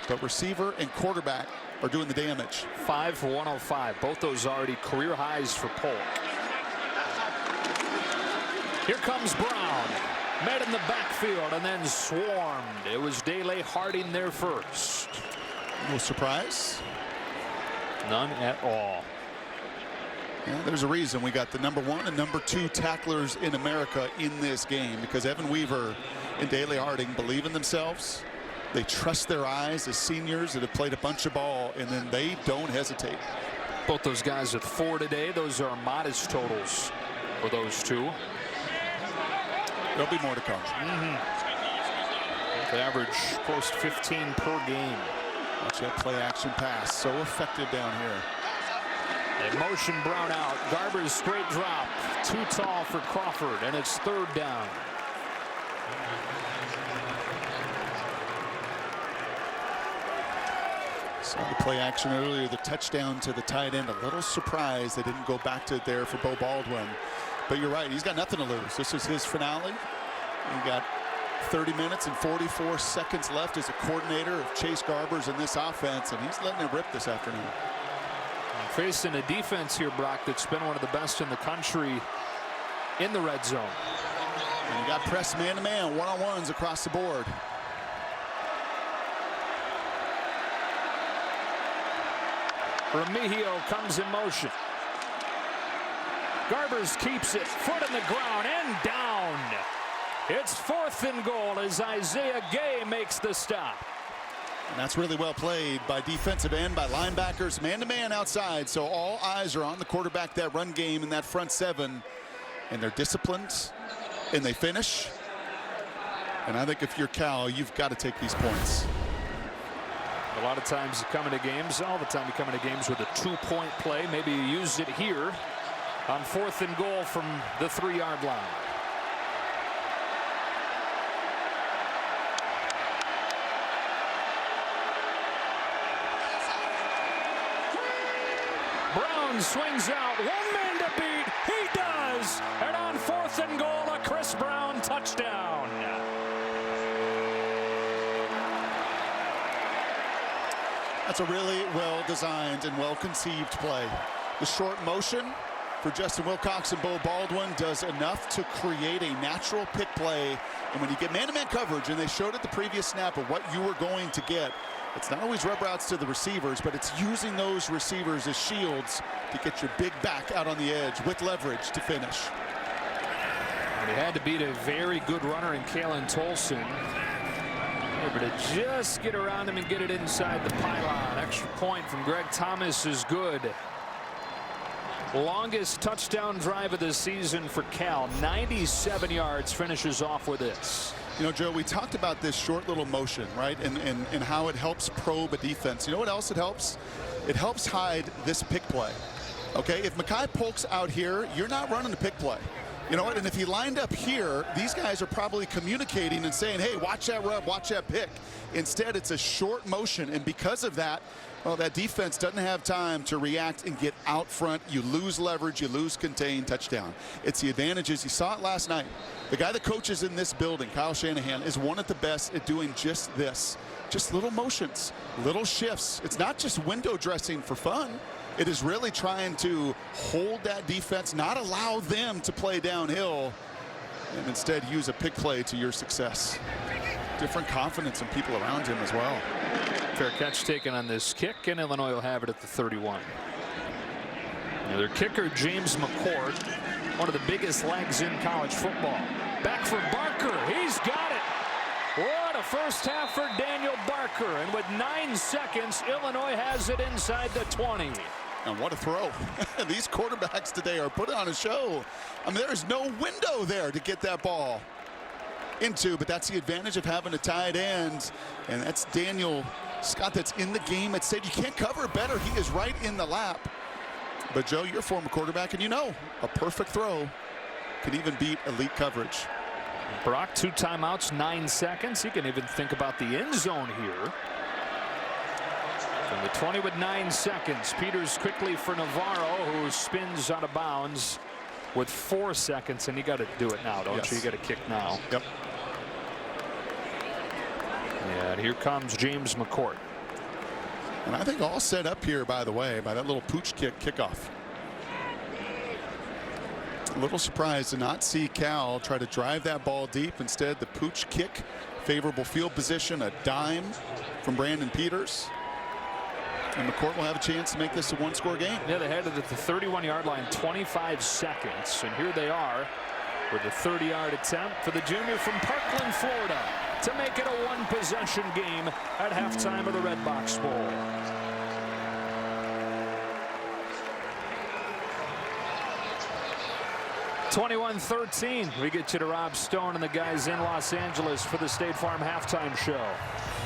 But receiver and quarterback are doing the damage. 5 for 105. Both those already career highs for Polk. Here comes Brown, met in the backfield and then swarmed. It was Dele Harding there first. No surprise? None at all. Yeah, there's a reason we got the number 1 and number 2 tacklers in America in this game, because Evan Weaver and Dele Harding believe in themselves. They trust their eyes as seniors that have played a bunch of ball, and then they don't hesitate. Both those guys at 4 today. Those are modest totals for those two. There'll be more to come. They average close to 15 per game. Watch that play action pass. So effective down here. They motion Brown out. Garber's straight drop. Too tall for Crawford, and it's 3rd down. Saw the play action earlier, the touchdown to the tight end. A little surprised they didn't go back to it there for Bo Baldwin. But you're right, he's got nothing to lose. This is his finale. He got 30 minutes and 44 seconds left as a coordinator of Chase Garbers in this offense, and he's letting it rip this afternoon. Facing a defense here, Brock, that's been one of the best in the country in the red zone. And you got press man-to-man, one-on-ones across the board. Remigio comes in motion. Garbers keeps it, foot in the ground and down. It's 4th and goal as Isaiah Gay makes the stop. And that's really well played by defensive end, by linebackers, man-to-man outside. So all eyes are on the quarterback, that run game in that front 7. And they're disciplined, and they finish. And I think if you're Cal, you've got to take these points. A lot of times you come into games, all the time you come into games with a 2-point play. Maybe you used it here on 4th and goal from the 3-yard line. Brown swings out, 1 man to beat. He does, and on 4th and goal, a Chris Brown touchdown. That's a really well-designed and well-conceived play. The short motion for Justin Wilcox and Bo Baldwin does enough to create a natural pick play. And when you get man-to-man coverage, and they showed it the previous snap of what you were going to get, it's not always rub routes to the receivers, but it's using those receivers as shields to get your big back out on the edge with leverage to finish. And he had to beat a very good runner in Kalen Tolson. Able to just get around him and get it inside the pylon. Extra point from Greg Thomas is good. Longest touchdown drive of the season for Cal. 97 yards, finishes off with this. You know, Joe, we talked about this short little motion, right? And how it helps probe a defense. You know what else it helps? It helps hide this pick play. Okay, if Mekhi Polk's out here, you're not running a pick play. You know what? And if he lined up here, these guys are probably communicating and saying, hey, watch that rub, watch that pick. Instead, it's a short motion. And because of that, well, that defense doesn't have time to react and get out front. You lose leverage, you lose contain, touchdown. It's the advantages. You saw it last night. The guy that coaches in this building, Kyle Shanahan, is one of the best at doing just this. Just little motions, little shifts. It's not just window dressing for fun. It is really trying to hold that defense, not allow them to play downhill, and instead use a pick play to your success. Different confidence in people around him as well. Fair catch taken on this kick, and Illinois will have it at the 31. Now their kicker, James McCourt, one of the biggest legs in college football. Back for Barker. He's got it. What a first half for Daniel Barker. And with 9 seconds, Illinois has it inside the 20. And what a throw. These quarterbacks today are putting on a show. I mean, there is no window there to get that ball into, but that's the advantage of having a tight end. And that's Daniel Scott that's in the game at State. You can't cover it better. He is right in the lap. But, Joe, you're a former quarterback, and you know a perfect throw can even beat elite coverage. Brock, 2 timeouts, 9 seconds. He can even think about the end zone here. From the 20 with 9 seconds. Peters quickly for Navarro, who spins out of bounds with 4 seconds. And you got to do it now, don't you? You got to kick now. Yep. Yeah, and here comes James McCourt. And I think all set up here, by the way, by that little pooch kick kickoff. A little surprised to not see Cal try to drive that ball deep. Instead, the pooch kick, favorable field position, a dime from Brandon Peters. And McCourt will have a chance to make this a 1-score game. Yeah, they had it at the 31-yard line, 25 seconds. And here they are with a 30-yard attempt for the junior from Parkland, Florida, to make it a 1-possession game at halftime of the Redbox Bowl. (21-13). We get you to Rob Stone and the guys in Los Angeles for the State Farm halftime show.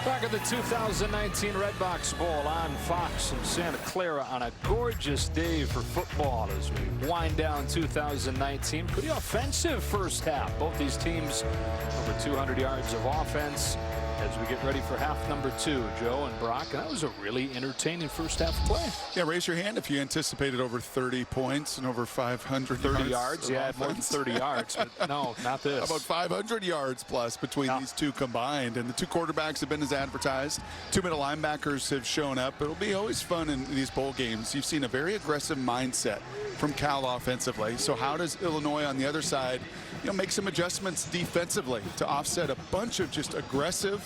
Back at the 2019 Redbox Bowl on Fox in Santa Clara on a gorgeous day for football as we wind down 2019. Pretty offensive first half. Both these teams over 200 yards of offense as we get ready for half number 2. Joe and Brock, and that was a really entertaining first half play. Yeah, raise your hand if you anticipated over 30 points and over 500 yards. Yeah, more than 30 yards, but no, not this. About 500 yards plus between these two combined. And the 2 quarterbacks have been as advertised. 2 middle linebackers have shown up. It'll be always fun in these bowl games. You've seen a very aggressive mindset from Cal offensively. So how does Illinois on the other side, make some adjustments defensively to offset a bunch of just aggressive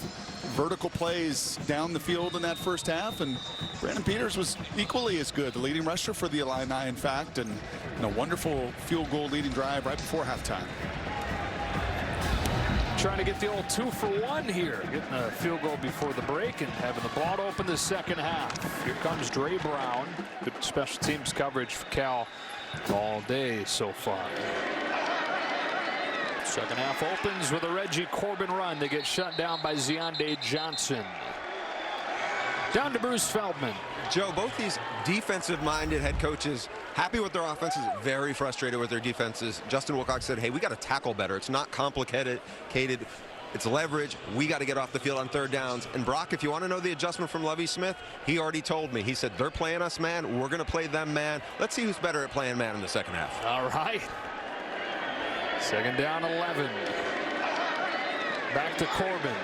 vertical plays down the field in that first half? And Brandon Peters was equally as good, the leading rusher for the Illini, in fact, and a wonderful field goal leading drive right before halftime. Trying to get the old 2-for-1 here, getting a field goal before the break and having the ball to open the second half. Here comes Dre Brown. Good special teams coverage for Cal all day so far. Second half opens with a Reggie Corbin run. They get shut down by Zionde Johnson. Down to Bruce Feldman. Joe, both these defensive-minded head coaches happy with their offenses, very frustrated with their defenses. Justin Wilcox said, hey, we got to tackle better. It's not complicated. It's leverage. We got to get off the field on third downs. And Brock, if you want to know the adjustment from Lovie Smith, he already told me. He said, they're playing us man. We're going to play them man. Let's see who's better at playing man in the second half. All right. Second down, 11. Back to Corbin.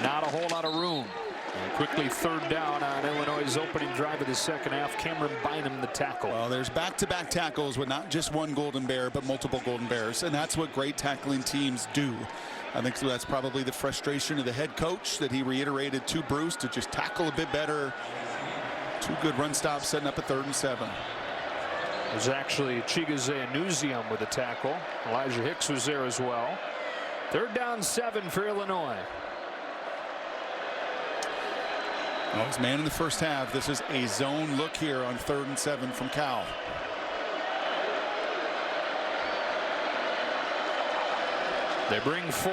Not a whole lot of room. And quickly third down on Illinois' opening drive of the second half. Cameron Bynum the tackle. Well, there's back-to-back tackles with not just one Golden Bear, but multiple Golden Bears. And that's what great tackling teams do. I think that's probably the frustration of the head coach that he reiterated to Bruce to just tackle a bit better. 2 good run stops setting up a 3rd and 7. It was actually Chigozie Anuzium with a tackle. Elijah Hicks was there as well. 3rd down 7 for Illinois. Well, it's man in the first half. This is a zone look here on 3rd and 7 from Cal. They bring 4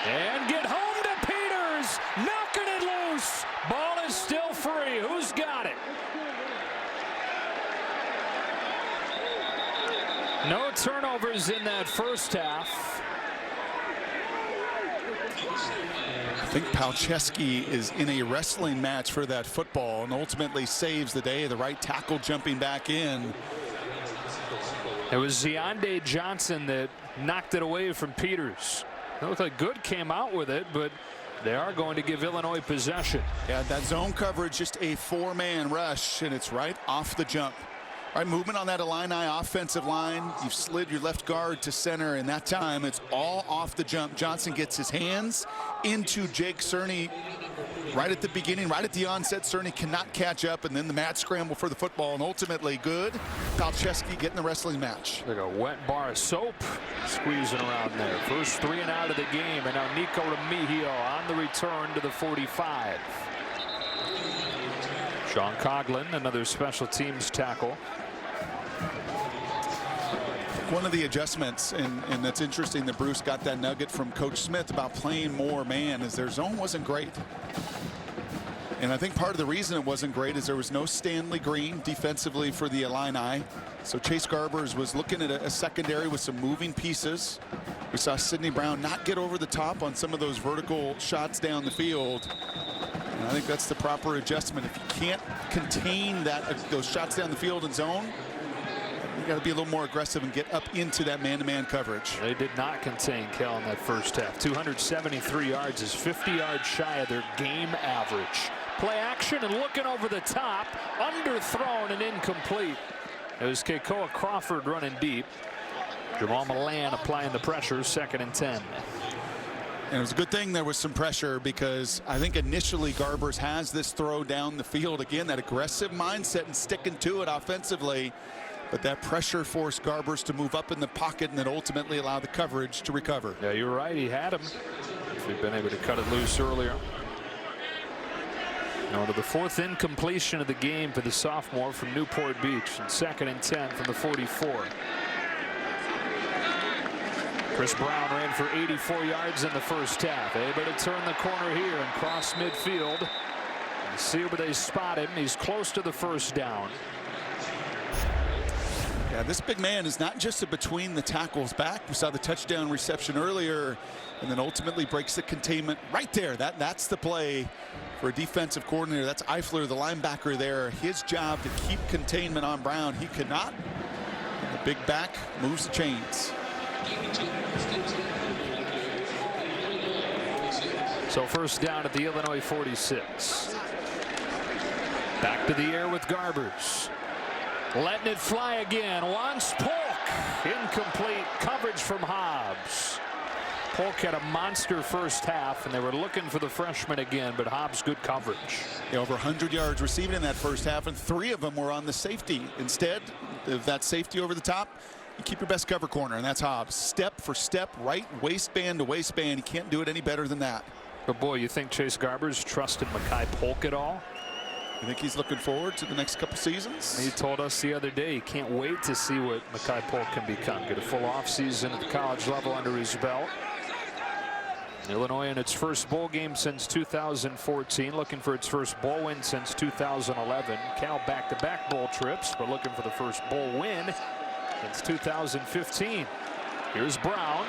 and get home to Peters, knocking it loose. Ball is still free. Who's got it? No turnovers in that first half. I think Palczewski is in a wrestling match for that football and ultimately saves the day. The right tackle jumping back in. It was Zionde Johnson that knocked it away from Peters. It looked like Good came out with it, but they are going to give Illinois possession. Yeah, that zone coverage, just a 4-man rush, and it's right off the jump. All right, movement on that Illini offensive line. You've slid your left guard to center, and that time it's all off the jump. Johnson gets his hands into Jake Cerny right at the beginning, right at the onset. Cerny cannot catch up, and then the mad scramble for the football, and ultimately Good. Palczewski getting the wrestling match. Like a wet bar of soap squeezing around there. First 3 and out of the game, and now Nico Remigio on the return to the 45. Sean Coughlin, another special teams tackle. One of the adjustments, and that's interesting that Bruce got that nugget from Coach Smith about playing more man, is their zone wasn't great. And I think part of the reason it wasn't great is there was no Stanley Green defensively for the Illini. So Chase Garbers was looking at a secondary with some moving pieces. We saw Sidney Brown not get over the top on some of those vertical shots down the field. And I think that's the proper adjustment. If you can't contain those shots down the field and zone, you got to be a little more aggressive and get up into that man-to-man coverage. They did not contain Cal in that first half. 273 yards is 50 yards shy of their game average. Play action and looking over the top, underthrown and incomplete. It was Keikoa Crawford running deep. Jamal Milan applying the pressure, 2nd and 10. And it was a good thing there was some pressure, because I think initially Garbers has this throw down the field. Again, that aggressive mindset and sticking to it offensively. But that pressure forced Garbers to move up in the pocket and then ultimately allow the coverage to recover. Yeah, you're right. He had him. If he'd been able to cut it loose earlier. Now to the 4th incompletion of the game for the sophomore from Newport Beach. And 2nd and 10 from the 44. Chris Brown ran for 84 yards in the first half. Able to turn the corner here and cross midfield. And see where they spot him. He's close to the first down. Yeah, this big man is not just a between the tackles back. We saw the touchdown reception earlier, and then ultimately breaks the containment right there. That's the play for a defensive coordinator. That's Eifler, the linebacker there. His job to keep containment on Brown. He could not. And the big back moves the chains. So first down at the Illinois 46. Back to the air with Garbers. Letting it fly again. Wants Polk. Incomplete coverage from Hobbs. Polk had a monster first half, and they were looking for the freshman again, but Hobbs good coverage. Yeah, over 100 yards receiving in that first half, and 3 of them were on the safety. Instead of that safety over the top, you keep your best cover corner, and that's Hobbs. Step for step, right waistband to waistband. You can't do it any better than that. But boy, you think Chase Garbers trusted Makai Polk at all? You think he's looking forward to the next couple seasons? He told us the other day he can't wait to see what Makai Polk can become. Get a full offseason at the college level under his belt. Illinois in its first bowl game since 2014, looking for its first bowl win since 2011. Cal back-to-back bowl trips, but looking for the first bowl win since 2015. Here's Brown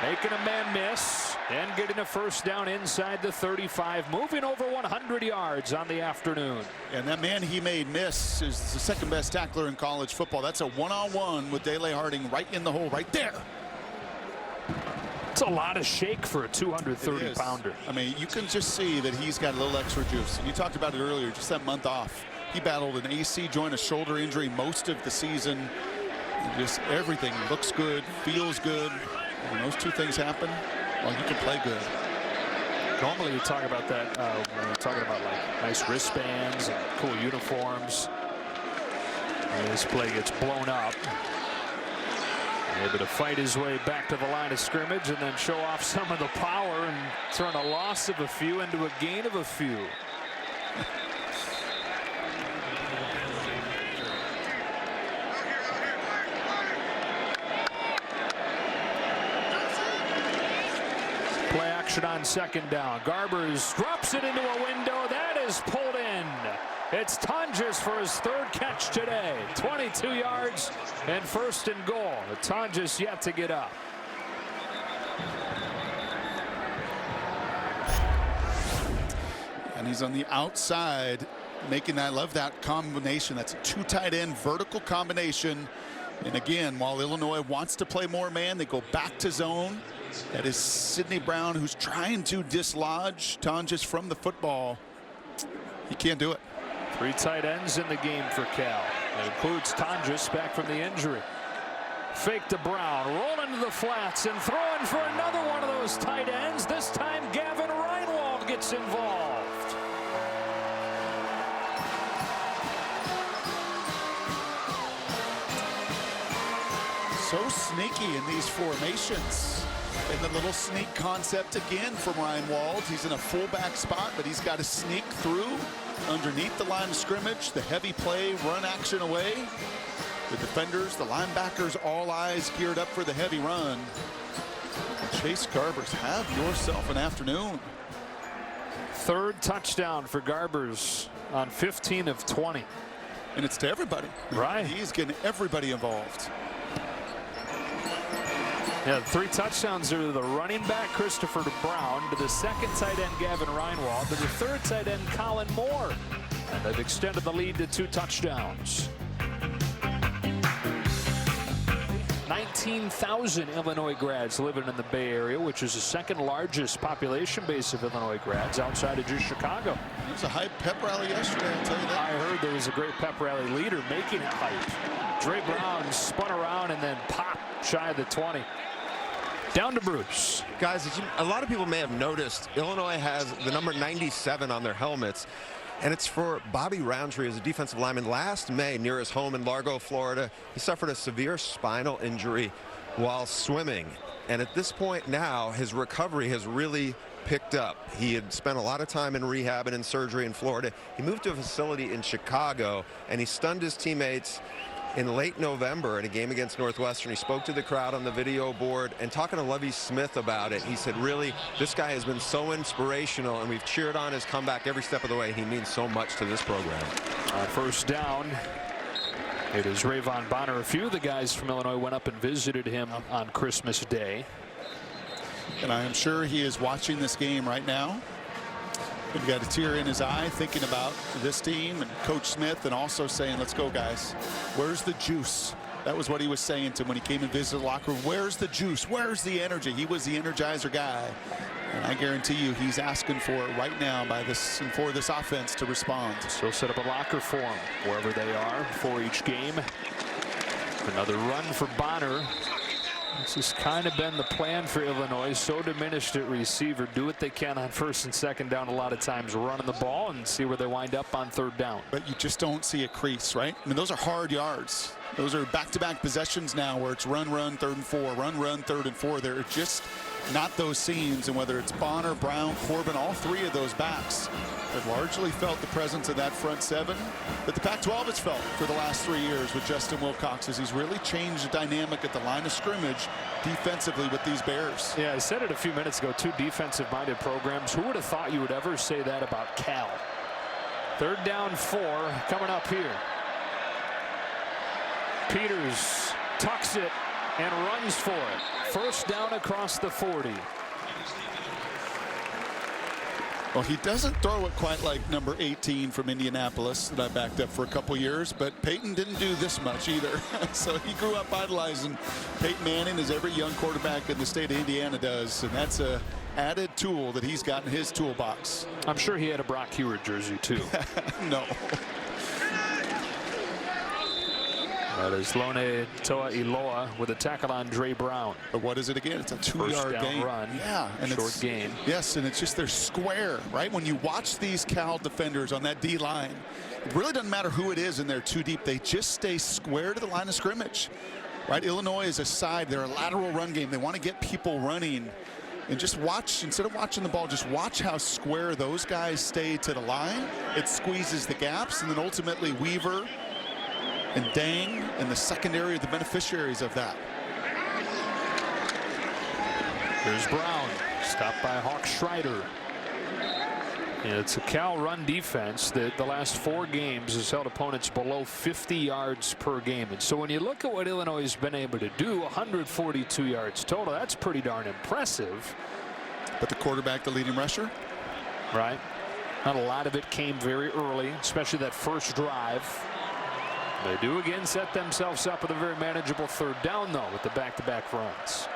making a man miss and getting a first down inside the 35, moving over 100 yards on the afternoon. And that man he made miss is the 2nd best tackler in college football. That's a one-on-one with Dele Harding right in the hole right there. It's a lot of shake for a 230-pounder. I mean, you can just see that he's got a little extra juice. And you talked about it earlier, just that month off. He battled an AC joint, a shoulder injury most of the season. Just everything looks good, feels good. When those 2 things happen, well, you can play good. Normally you talk about that when you're talking about like nice wristbands and cool uniforms. And this play gets blown up. Able to fight his way back to the line of scrimmage and then show off some of the power and turn a loss of a few into a gain of a few. motion on second down. Garbers drops it into a window. That is pulled in. It's Tonjes for his third catch today. 22 yards and first and goal. Tonjes yet to get up. And he's on the outside making that. I love that combination. That's a two tight end vertical combination. And again, while Illinois wants to play more man, they go back to zone. That is Sidney Brown, who's trying to dislodge Tonjes from the football. He can't do it. 3 tight ends in the game for Cal. It includes Tonjes back from the injury. Fake to Brown, rolling to the flats and throwing for another one of those tight ends. This time Gavin Reinwald gets involved. So sneaky in these formations. And the little sneak concept again from Reinwald. He's in a fullback spot, but he's got to sneak through underneath the line of scrimmage. The heavy play, run action away. The defenders, the linebackers, all eyes geared up for the heavy run. Chase Garbers, have yourself an afternoon. 3rd touchdown for Garbers on 15 of 20. And it's to everybody. Right. He's getting everybody involved. Yeah, 3 touchdowns are to the running back Christopher Brown, to the 2nd tight end Gavin Reinwald, to the 3rd tight end Colin Moore. And they've extended the lead to 2 touchdowns. 19,000 Illinois grads living in the Bay Area, which is the 2nd largest population base of Illinois grads outside of just Chicago. There was a hype pep rally yesterday, I'll tell you that. I heard there was a great pep rally leader making it hype. Dre Brown spun around and then popped shy of the 20. Down to Bruce. Guys, a lot of people may have noticed Illinois has the number 97 on their helmets, and it's for Bobby Roundtree as a defensive lineman. Last May, near his home in Largo, Florida, he suffered a severe spinal injury while swimming. And at this point now, his recovery has really picked up. He had spent a lot of time in rehab and in surgery in Florida. He moved to a facility in Chicago, and he stunned his teammates in late November in a game against Northwestern. He spoke to the crowd on the video board, and talking to Lovie Smith about it, he said, really, this guy has been so inspirational, and we've cheered on his comeback every step of the way. He means so much to this program. On 1st down, it is Rayvon Bonner. A few of the guys from Illinois went up and visited him on Christmas Day. And I am sure he is watching this game right now. He's got a tear in his eye thinking about this team and Coach Smith, and also saying, let's go, guys. Where's the juice? That was what he was saying to him when he came and visited the locker room. Where's the juice? Where's the energy? He was the energizer guy. And I guarantee you he's asking for it right now by this and for this offense to respond. So set up a locker for him wherever they are before each game. Another run for Bonner. This has kind of been the plan for Illinois. So diminished at receiver. Do what they can on 1st and 2nd down. A lot of times running the ball and see where they wind up on 3rd down. But you just don't see a crease, right? I mean, those are hard yards. Those are back-to-back possessions now where it's run, 3rd and 4, run, 3rd and 4. They're just not those seams. And whether it's Bonner, Brown, Corbin, all 3 of those backs have largely felt the presence of that front 7 that the Pac-12 has felt for the last 3 years with Justin Wilcox, as he's really changed the dynamic at the line of scrimmage defensively with these Bears. Yeah, I said it a few minutes ago, 2 defensive-minded programs. Who would have thought you would ever say that about Cal? 3rd down 4 coming up here. Peters tucks it and runs for it. 1st down across the 40. Well, he doesn't throw it quite like number 18 from Indianapolis that I backed up for a couple years, but Peyton didn't do this much either. So he grew up idolizing Peyton Manning, as every young quarterback in the state of Indiana does, and that's a added tool that he's got in his toolbox. I'm sure he had a Brock Hewitt jersey too. No. That is Lone Toa Iloa with a tackle on Dre Brown. But what is it again? It's a 2-yard gain. Run. Yeah, and short gain. Yes, and it's just they're square, right? When you watch these Cal defenders on that D line, it really doesn't matter who it is in there too deep. They just stay square to the line of scrimmage, right? Illinois is a side. They're a lateral run game. They want to get people running. And just watch, instead of watching the ball, just watch how square those guys stay to the line. It squeezes the gaps, and then ultimately Weaver and Dang and the secondary are the beneficiaries of that. Here's Brown. Stopped by Hawk Schreider. And it's a Cal run defense that the last 4 games has held opponents below 50 yards per game. And so when you look at what Illinois has been able to do, 142 yards total, that's pretty darn impressive. But the quarterback, the leading rusher? Right. Not a lot of it came very early, especially that first drive. They do again set themselves up with a very manageable 3rd down, though, with the back-to-back runs.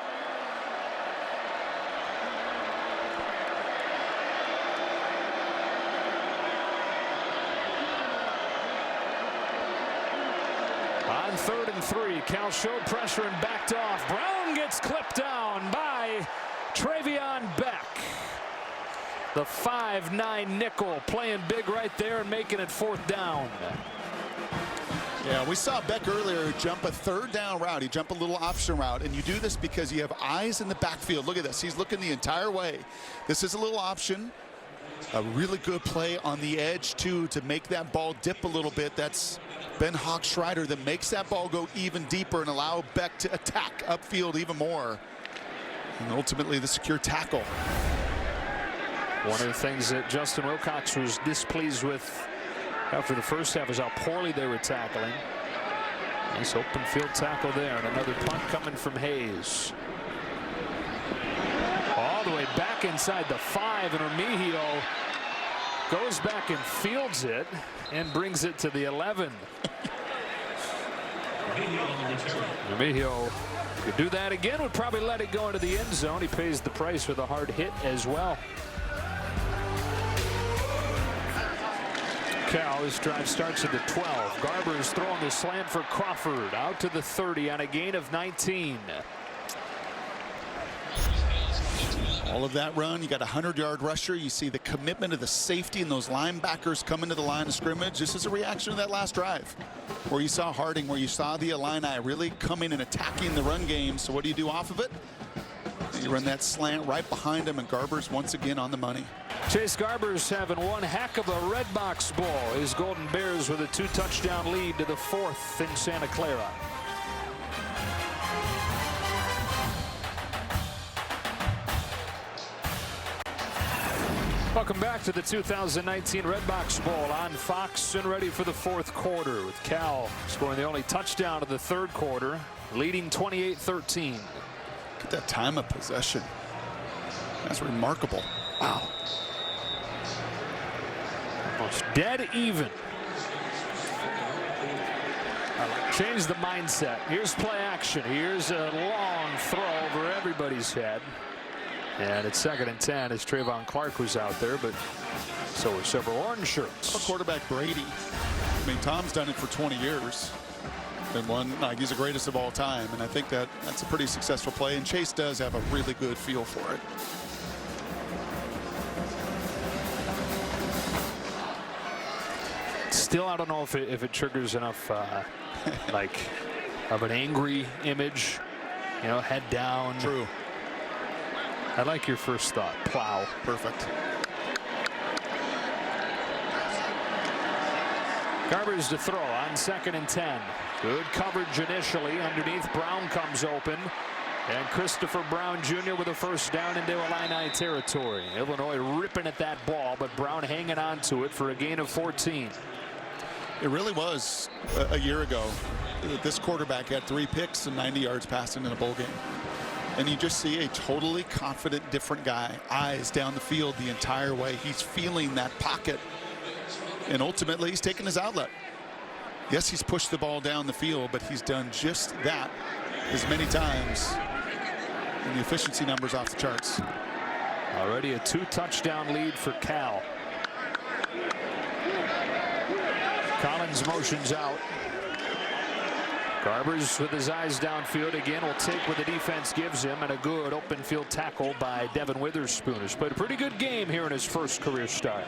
On 3rd and 3, Cal showed pressure and backed off. Brown gets clipped down by Travion Beck. The 5'9" nickel playing big right there and making it 4th down. Yeah, we saw Beck earlier jump a 3rd down route. He jumped a little option route, and you do this because you have eyes in the backfield. Look at this. He's looking the entire way. This is a little option. A really good play on the edge, too, to make that ball dip a little bit. That's Ben Hawk Schreider that makes that ball go even deeper and allow Beck to attack upfield even more. And ultimately, the secure tackle. One of the things that Justin Wilcox was displeased with after the first half is how poorly they were tackling. Nice open field tackle there, and another punt coming from Hayes. All the way back inside the 5, and Remigio goes back and fields it and brings it to the 11. Remigio could do that again, would probably let it go into the end zone. He pays the price with a hard hit as well. Cal, this drive starts at the 12. Garber is throwing the slant for Crawford out to the 30 on a gain of 19. All of that run, you got a 100-yard rusher. You see the commitment of the safety and those linebackers coming to the line of scrimmage. This is a reaction to that last drive where you saw Harding, where you saw the Illini really coming and attacking the run game. So what do you do off of it? You run that slant right behind him, and Garber's once again on the money. Chase Garber's having one heck of a Redbox Bowl. His Golden Bears with a 2-touchdown lead to the 4th in Santa Clara. Welcome back to the 2019 Redbox Bowl on Fox and ready for the 4th quarter with Cal scoring the only touchdown of the 3rd quarter, leading 28-13. Look at that time of possession. That's remarkable. Wow. Almost dead even. Change the mindset. Here's play action. Here's a long throw over everybody's head. And it's 2nd and 10 as Trayvon Clark was out there, but so were several orange shirts. Quarterback Brady. I mean, Tom's done it for 20 years. And he's the greatest of all time. And I think that's a pretty successful play. And Chase does have a really good feel for it. Still, I don't know if it triggers enough, like, of an angry image. You know, head down. True. I like your first thought. Plow. Perfect. Garber's to throw on 2nd and 10. Good coverage initially. Underneath, Brown comes open. And Christopher Brown Jr. with a 1st down into Illini territory. Illinois ripping at that ball, but Brown hanging on to it for a gain of 14. It really was a year ago. This quarterback had 3 picks and 90 yards passing in a bowl game. And you just see a totally confident, different guy. Eyes down the field the entire way. He's feeling that pocket. And ultimately, he's taking his outlet. Yes, he's pushed the ball down the field, but he's done just that as many times. And the efficiency numbers off the charts. Already a 2-touchdown lead for Cal. Collins motions out. Garber's with his eyes downfield again. Will take what the defense gives him, and a good open field tackle by Devin Witherspoon, who's played a pretty good game here in his first career start.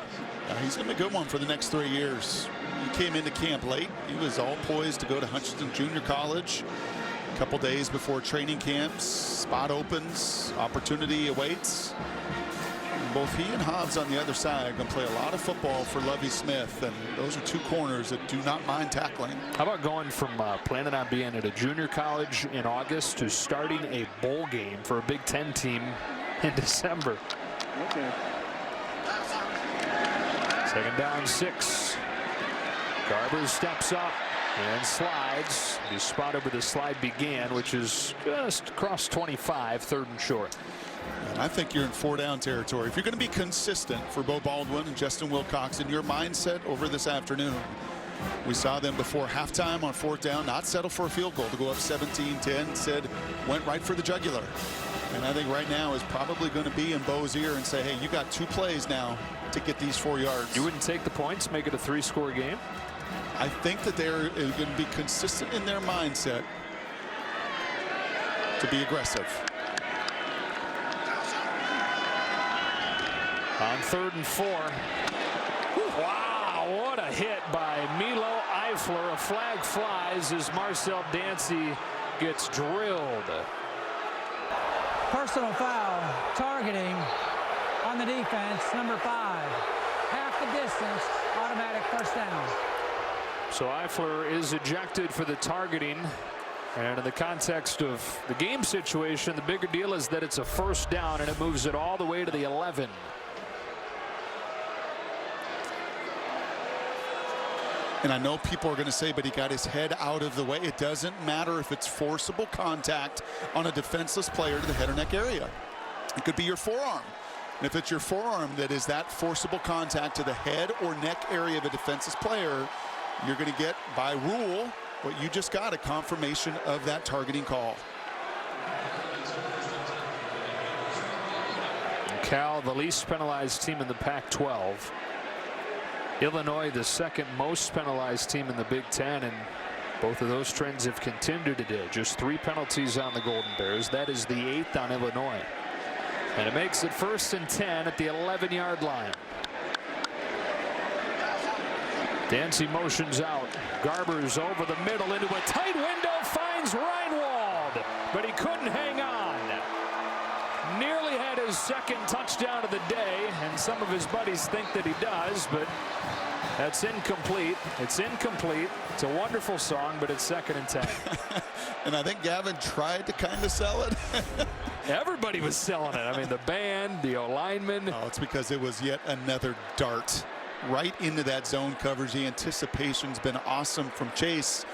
He's going to be a good one for the next 3 years. He came into camp late. He was all poised to go to Hutchinson Junior College. A couple days before training camps, spot opens, opportunity awaits. Both he and Hobbs on the other side are going to play a lot of football for Lovie Smith, and those are 2 corners that do not mind tackling. How about going from planning on being at a junior college in August to starting a bowl game for a Big Ten team in December. Okay. Second down, 6. Garber steps up and slides. He's spotted where the slide began, which is just across 25, 3rd and short. And I think you're in 4-down territory. If you're going to be consistent for Beau Baldwin and Justin Wilcox in your mindset over this afternoon, we saw them before halftime on 4th down not settle for a field goal to go up 17-10. Said went right for the jugular. And I think right now is probably going to be in Beau's ear and say, hey, you got 2 plays now to get these 4 yards. You wouldn't take the points, make it a 3-score game? I think that they're going to be consistent in their mindset to be aggressive. On 3rd and 4. Wow, what a hit by Milo Eifler. A flag flies as Marcel Dancy gets drilled. Personal foul, targeting on the defense, number 5. Half the distance, automatic 1st down. So Eifler is ejected for the targeting. And in the context of the game situation, the bigger deal is that it's a 1st down and it moves it all the way to the 11. And I know people are going to say, but he got his head out of the way. It doesn't matter if it's forcible contact on a defenseless player to the head or neck area. It could be your forearm. And if it's your forearm that is that forcible contact to the head or neck area of a defenseless player, you're going to get, by rule, what you just got, a confirmation of that targeting call. Cal, the least penalized team in the Pac-12. Illinois, the 2nd most penalized team in the Big Ten, and both of those trends have continued today. Just 3 penalties on the Golden Bears. That is the 8th on Illinois. And it makes it 1st and 10 at the 11-yard line. Dancy motions out. Garber's over the middle into a tight window, finds Reinwald, but he couldn't hang on. Nearly had his 2nd touchdown of the day, and some of his buddies think that he does, but that's incomplete. It's incomplete. It's a wonderful song, but it's 2nd and 10. And I think Gavin tried to kind of sell it. Everybody was selling it. I mean, the band, the O-lineman. Oh, it's because it was yet another dart right into that zone coverage. The anticipation's been awesome from Chase.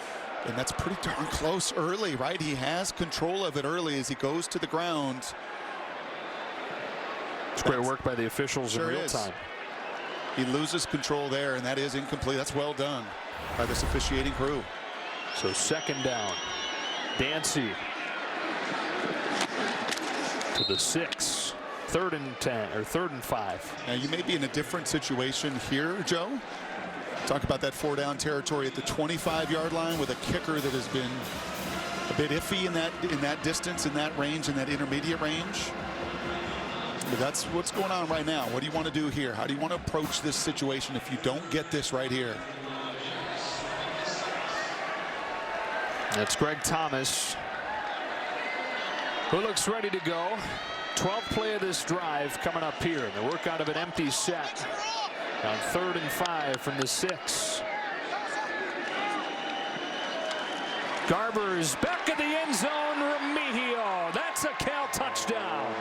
And that's pretty darn close early, right? He has control of it early as he goes to the ground. It's great work by the officials in real time. He loses control there, and that is incomplete. That's well done by this officiating crew. So 2nd down. Dancy to the 6. 3rd and 10 or 3rd and 5. Now you may be in a different situation here, Joe. Talk about that 4-down territory at the 25-yard line with a kicker that has been a bit iffy in that distance, in that range, in that intermediate range. But that's what's going on right now. What do you want to do here? How do you want to approach this situation if you don't get this right here? That's Greg Thomas, who looks ready to go. 12th play of this drive coming up here. They work out of an empty set on 3rd and 5 from the 6. Garber's back at the end zone. Remigio. That's a Cal touchdown.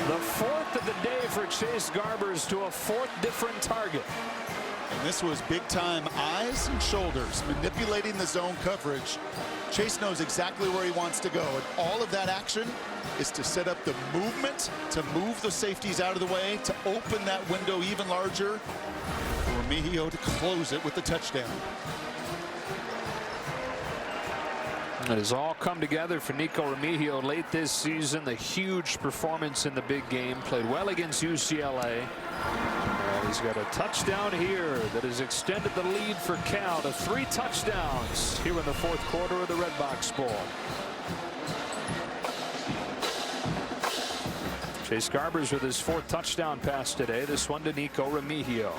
The 4th of the day for Chase Garbers to a 4th different target. And this was big time eyes and shoulders, manipulating the zone coverage. Chase knows exactly where he wants to go, and all of that action is to set up the movement, to move the safeties out of the way, to open that window even larger for Remigio to close it with the touchdown. It has all come together for Nico Remigio late this season. The huge performance in the big game. Played well against UCLA. And he's got a touchdown here that has extended the lead for Cal to 3 touchdowns here in the 4th quarter of the Redbox Bowl. Chase Garbers with his 4th touchdown pass today. This one to Nico Remigio.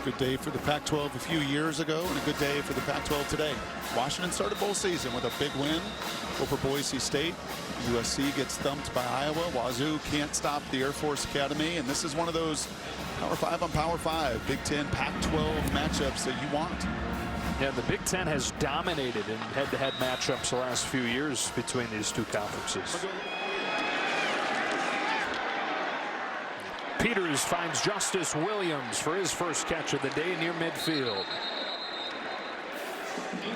Good day for the Pac-12 a few years ago, and a good day for the Pac-12 today. Washington started bowl season with a big win over Boise State. USC gets thumped by Iowa. Wazoo can't stop the Air Force Academy, and this is one of those Power 5 on Power 5, Big Ten, Pac-12 matchups that you want. Yeah, the Big Ten has dominated in head-to-head matchups the last few years between these two conferences. Peters finds Justice Williams for his first catch of the day near midfield.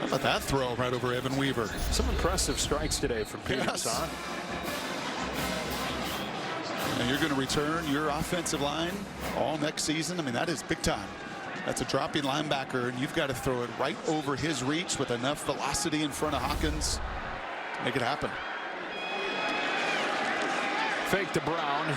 How about that throw right over Evan Weaver? Some impressive strikes today from Peters. Yes. Huh? And you're going to return your offensive line all next season. I mean, that is big time. That's a dropping linebacker, and you've got to throw it right over his reach with enough velocity in front of Hawkins to make it happen. Fake to Brown.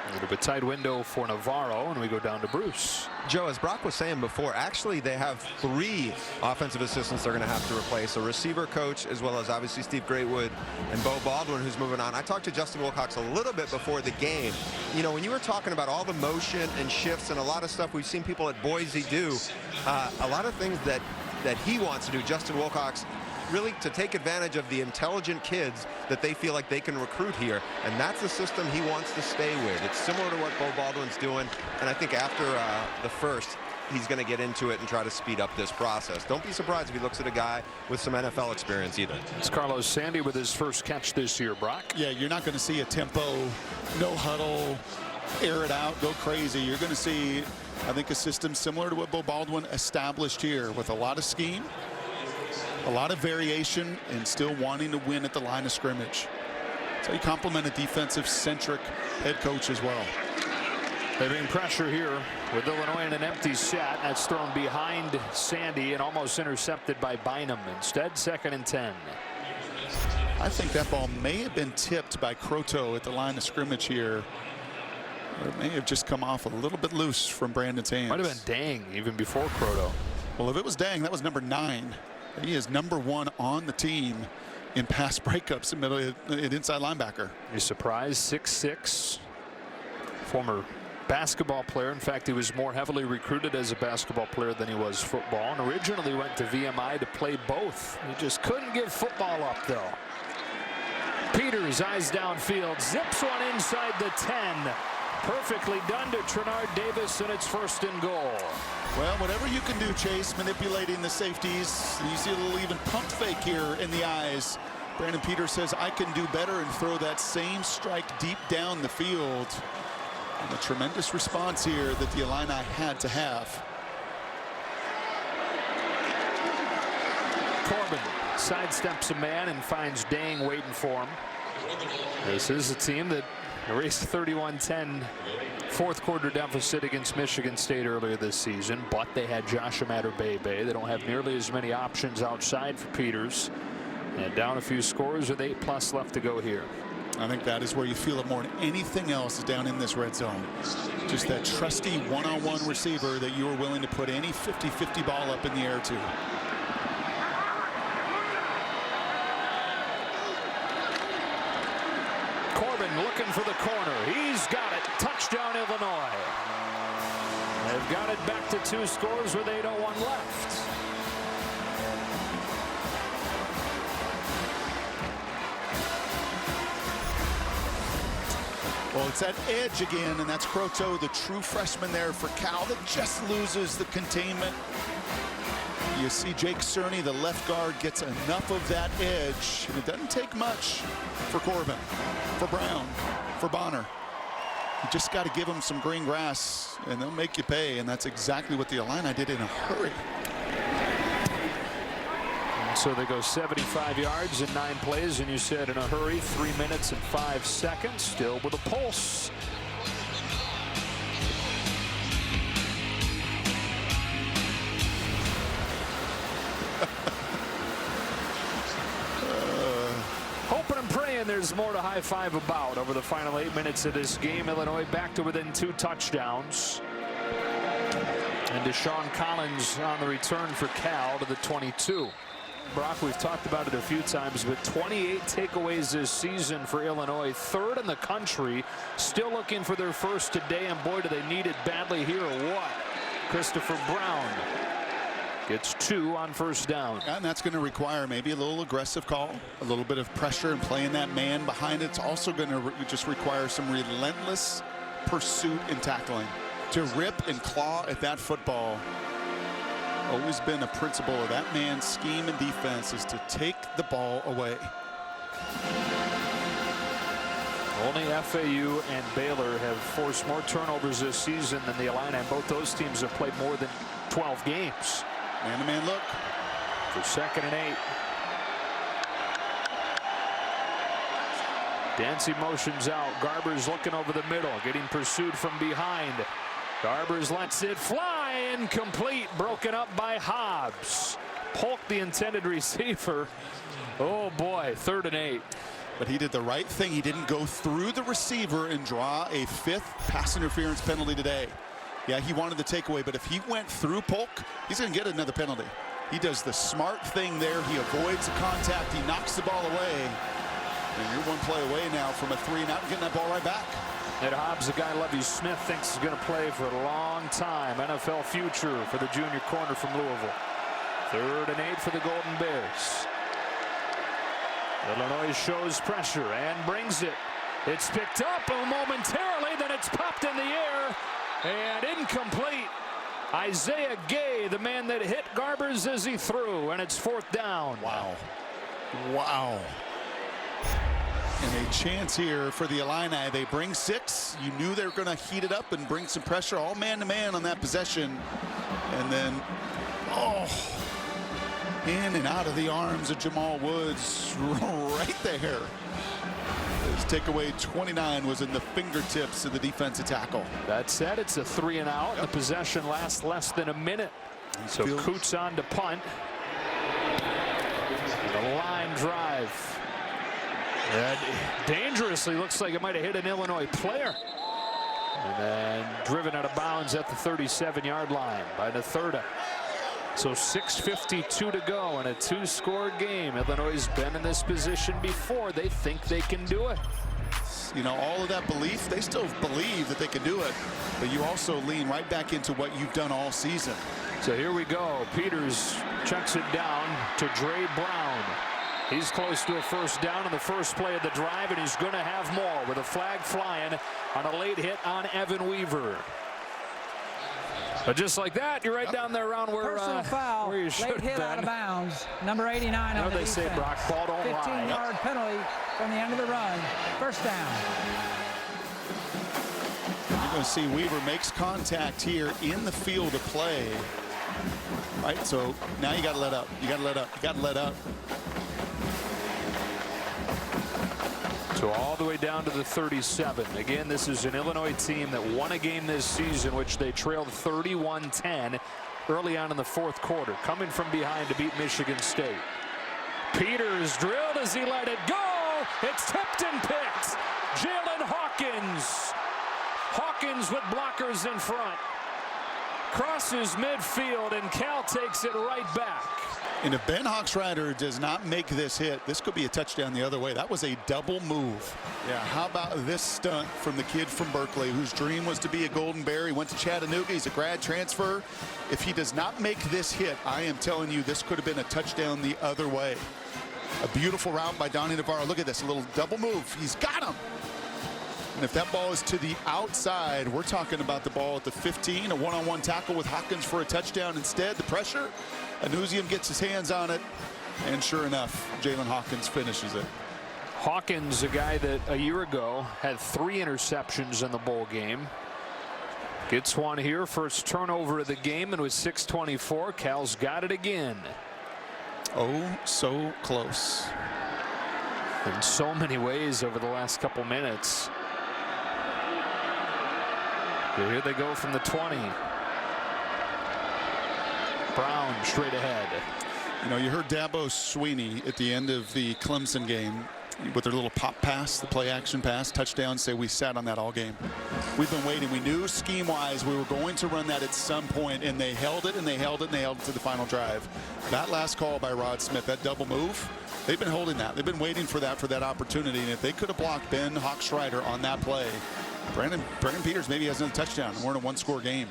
A little bit tight window for Navarro, and we go down to Bruce. Joe, as Brock was saying before, actually they have 3 offensive assistants they're going to have to replace. A receiver coach, as well as obviously Steve Greatwood and Bo Baldwin, who's moving on. I talked to Justin Wilcox a little bit before the game. You know, when you were talking about all the motion and shifts and a lot of stuff we've seen people at Boise do, a lot of things that he wants to do, Justin Wilcox, really to take advantage of the intelligent kids that they feel like they can recruit here, and that's the system he wants to stay with. It's similar to what Bo Baldwin's doing, and I think after the first, he's going to get into it and try to speed up this process. Don't be surprised if he looks at a guy with some NFL experience either. It's Carlos Sandy with his first catch this year, Brock. Yeah, you're not going to see a tempo, no huddle, air it out, go crazy. You're going to see, I think, a system similar to what Bo Baldwin established here, with a lot of scheme, a lot of variation, and still wanting to win at the line of scrimmage. So you complement a defensive-centric head coach as well. They bring pressure here with Illinois in an empty set. That's thrown behind Sandy and almost intercepted by Bynum. Instead, 2nd and 10. I think that ball may have been tipped by Croteau at the line of scrimmage here. Or it may have just come off a little bit loose from Brandon's hands. Might have been Dang even before Croteau. Well, if it was Dang, that was number 9. He is number 1 on the team in pass breakups at inside linebacker. You surprised? 6'6", former basketball player. In fact, he was more heavily recruited as a basketball player than he was football, and originally went to VMI to play both. He just couldn't give football up, though. Peters, eyes downfield, zips one inside the 10. Perfectly done to Trenard Davis, and it's 1st and goal. Well, whatever you can do, Chase, manipulating the safeties. You see a little even pump fake here in the eyes. Brandon Peters says, I can do better, and throw that same strike deep down the field. And a tremendous response here that the Illini had to have. Corbin sidesteps a man and finds Dang waiting for him. This is a team that erased 31-10 fourth quarter deficit against Michigan State earlier this season, but they had Josh Amatter-Bebe. They don't have nearly as many options outside for Peters. And down a few scores with 8+ left to go here. I think that is where you feel it more than anything else, is down in this red zone. Just that trusty one-on-one receiver that you are willing to put any 50-50 ball up in the air to. Corbin looking for the corner. He's got it. Touchdown, Illinois. They've got it back to 2 scores with 8:01 left. Well, it's that edge again, and that's Croteau, the true freshman there for Cal, that just loses the containment. You see Jake Cerny, the left guard, gets enough of that edge, and it doesn't take much for Corbin, for Brown, for Bonner. You just got to give them some green grass, and they'll make you pay, and that's exactly what the Illini did in a hurry. So they go 75 yards in 9 plays, and you said in a hurry, 3 minutes and 5 seconds, still with a pulse. Hoping and praying there's more to high-five about over the final 8 minutes of this game. Illinois back to within 2 touchdowns. And Deshaun Collins on the return for Cal to the 22. Brock, we've talked about it a few times, but 28 takeaways this season for Illinois, 3rd in the country, still looking for their first today, and boy, do they need it badly here or what. Christopher Brown gets 2 on first down. And that's going to require maybe a little aggressive call, a little bit of pressure and playing that man behind it. It's also going to just require some relentless pursuit and tackling. To rip and claw at that football Always been a principle of that man's scheme and defense is to take the ball away. Only FAU and Baylor have forced more turnovers this season than the Illini, and both those teams have played more than 12 games. Man-to-man look. For 2nd and 8. Dancy motions out. Garbers looking over the middle, getting pursued from behind. Garbers lets it fly, incomplete, broken up by Hobbs. Polk, the intended receiver. Oh boy, 3rd and 8. But he did the right thing. He didn't go through the receiver and draw a 5th pass interference penalty today. Yeah, he wanted the takeaway, but if he went through Polk, he's going to get another penalty. He does the smart thing there. He avoids the contact. He knocks the ball away. And you're one play away now from a 3-and-out and getting that ball right back. Ed Hobbs, the guy Lovie Smith thinks is going to play for a long time. NFL future for the junior corner from Louisville. 3rd and 8 for the Golden Bears. Illinois shows pressure and brings it. It's picked up momentarily, then it's popped in the air and incomplete. Isaiah Gay, the man that hit Garbers as he threw, and it's 4th down. Wow. Wow. And a chance here for the Illini. They bring 6. You knew they were going to heat it up and bring some pressure, all man-to-man on that possession. And then, in and out of the arms of Jamal Woods right there. His takeaway 29 was in the fingertips of the defensive tackle. That said, it's a 3-and-out. The possession lasts less than a minute. So Coots on to punt. The line drive. And dangerously looks like it might have hit an Illinois player. And then driven out of bounds at the 37-yard line by Nothurda. So 6:52 to go in a 2-score game. Illinois has been in this position before. They think they can do it. You know, all of that belief, they still believe that they can do it. But you also lean right back into what you've done all season. So here we go. Peters checks it down to Dre Brown. He's close to a 1st down in the first play of the drive, and he's going to have more with a flag flying on a late hit on Evan Weaver. But just like that, you're right down there around where personal foul, where you should have late hit been. Out of bounds. Number 89 on the defense. They say, Brock, ball don't lie. 15-yard penalty from the end of the run. 1st down. You're going to see Weaver makes contact here in the field of play. Right, so now you got to let up. You got to let up. You got to let up. So all the way down to the 37. Again, this is an Illinois team that won a game this season, which they trailed 31-10 early on in the 4th quarter, coming from behind to beat Michigan State. Peters drilled as he let it go. It's tipped and picked. Jalen Hawkins. Hawkins with blockers in front. Crosses midfield, and Cal takes it right back. And if Ben Hochschreider does not make this hit, this could be a touchdown the other way. That was a double move. Yeah, how about this stunt from the kid from Berkeley, whose dream was to be a Golden Bear. He went to Chattanooga. He's a grad transfer. If he does not make this hit, I am telling you, this could have been a touchdown the other way. A beautiful route by Donnie Navarro. Look at this, a little double move. He's got him. And if that ball is to the outside, we're talking about the ball at the 15, a one-on-one tackle with Hawkins for a touchdown. Instead, the pressure, Anusium gets his hands on it, and sure enough, Jalen Hawkins finishes it. Hawkins, a guy that a year ago had 3 interceptions in the bowl game. Gets one here, first turnover of the game, and with 6:24, Cal's got it again. Oh, so close. In so many ways over the last couple minutes. Here they go from the 20. Brown straight ahead. You know, you heard Dabo Sweeney at the end of the Clemson game with their little pop pass, the play action pass, touchdown, say we sat on that all game. We've been waiting. We knew scheme-wise we were going to run that at some point, and they held it, and they held it, and they held it to the final drive. That last call by Rod Smith, that double move, they've been holding that. They've been waiting for that opportunity, and if they could have blocked Ben Hochschreider on that play, Brandon Peters maybe has another touchdown. We're in a 1-score game.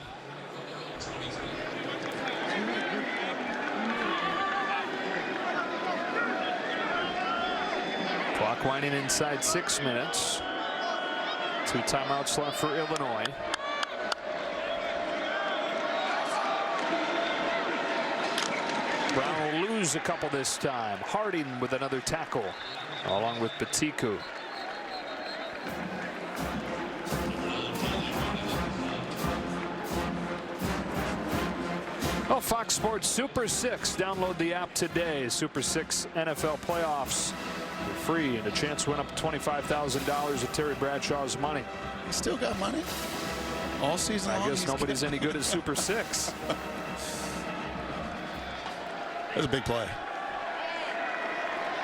Clock winding inside 6 minutes. 2 timeouts left for Illinois. Brown will lose a couple this time. Harding with another tackle, along with Batiku. Oh, Fox Sports Super 6. Download the app today. Super 6 NFL playoffs for free and a chance to win up to $25,000 of Terry Bradshaw's money. He still got money all season long. I guess nobody's any good at Super 6. That's a big play.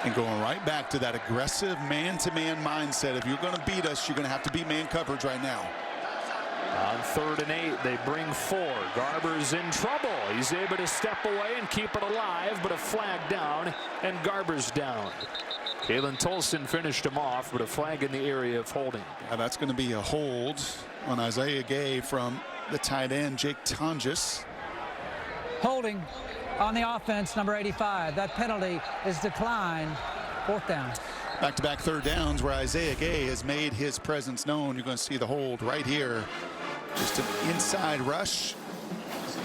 And going right back to that aggressive man-to-man mindset. If you're going to beat us, you're going to have to beat man coverage right now. On 3rd and 8, they bring 4. Garber's in trouble. He's able to step away and keep it alive, but a flag down, and Garber's down. Kalen Tolson finished him off, but a flag in the area of holding. Now that's going to be a hold on Isaiah Gay from the tight end, Jake Tonjes. Holding on the offense, number 85. That penalty is declined. 4th down. Back-to-back 3rd downs where Isaiah Gay has made his presence known. You're going to see the hold right here. Just an inside rush,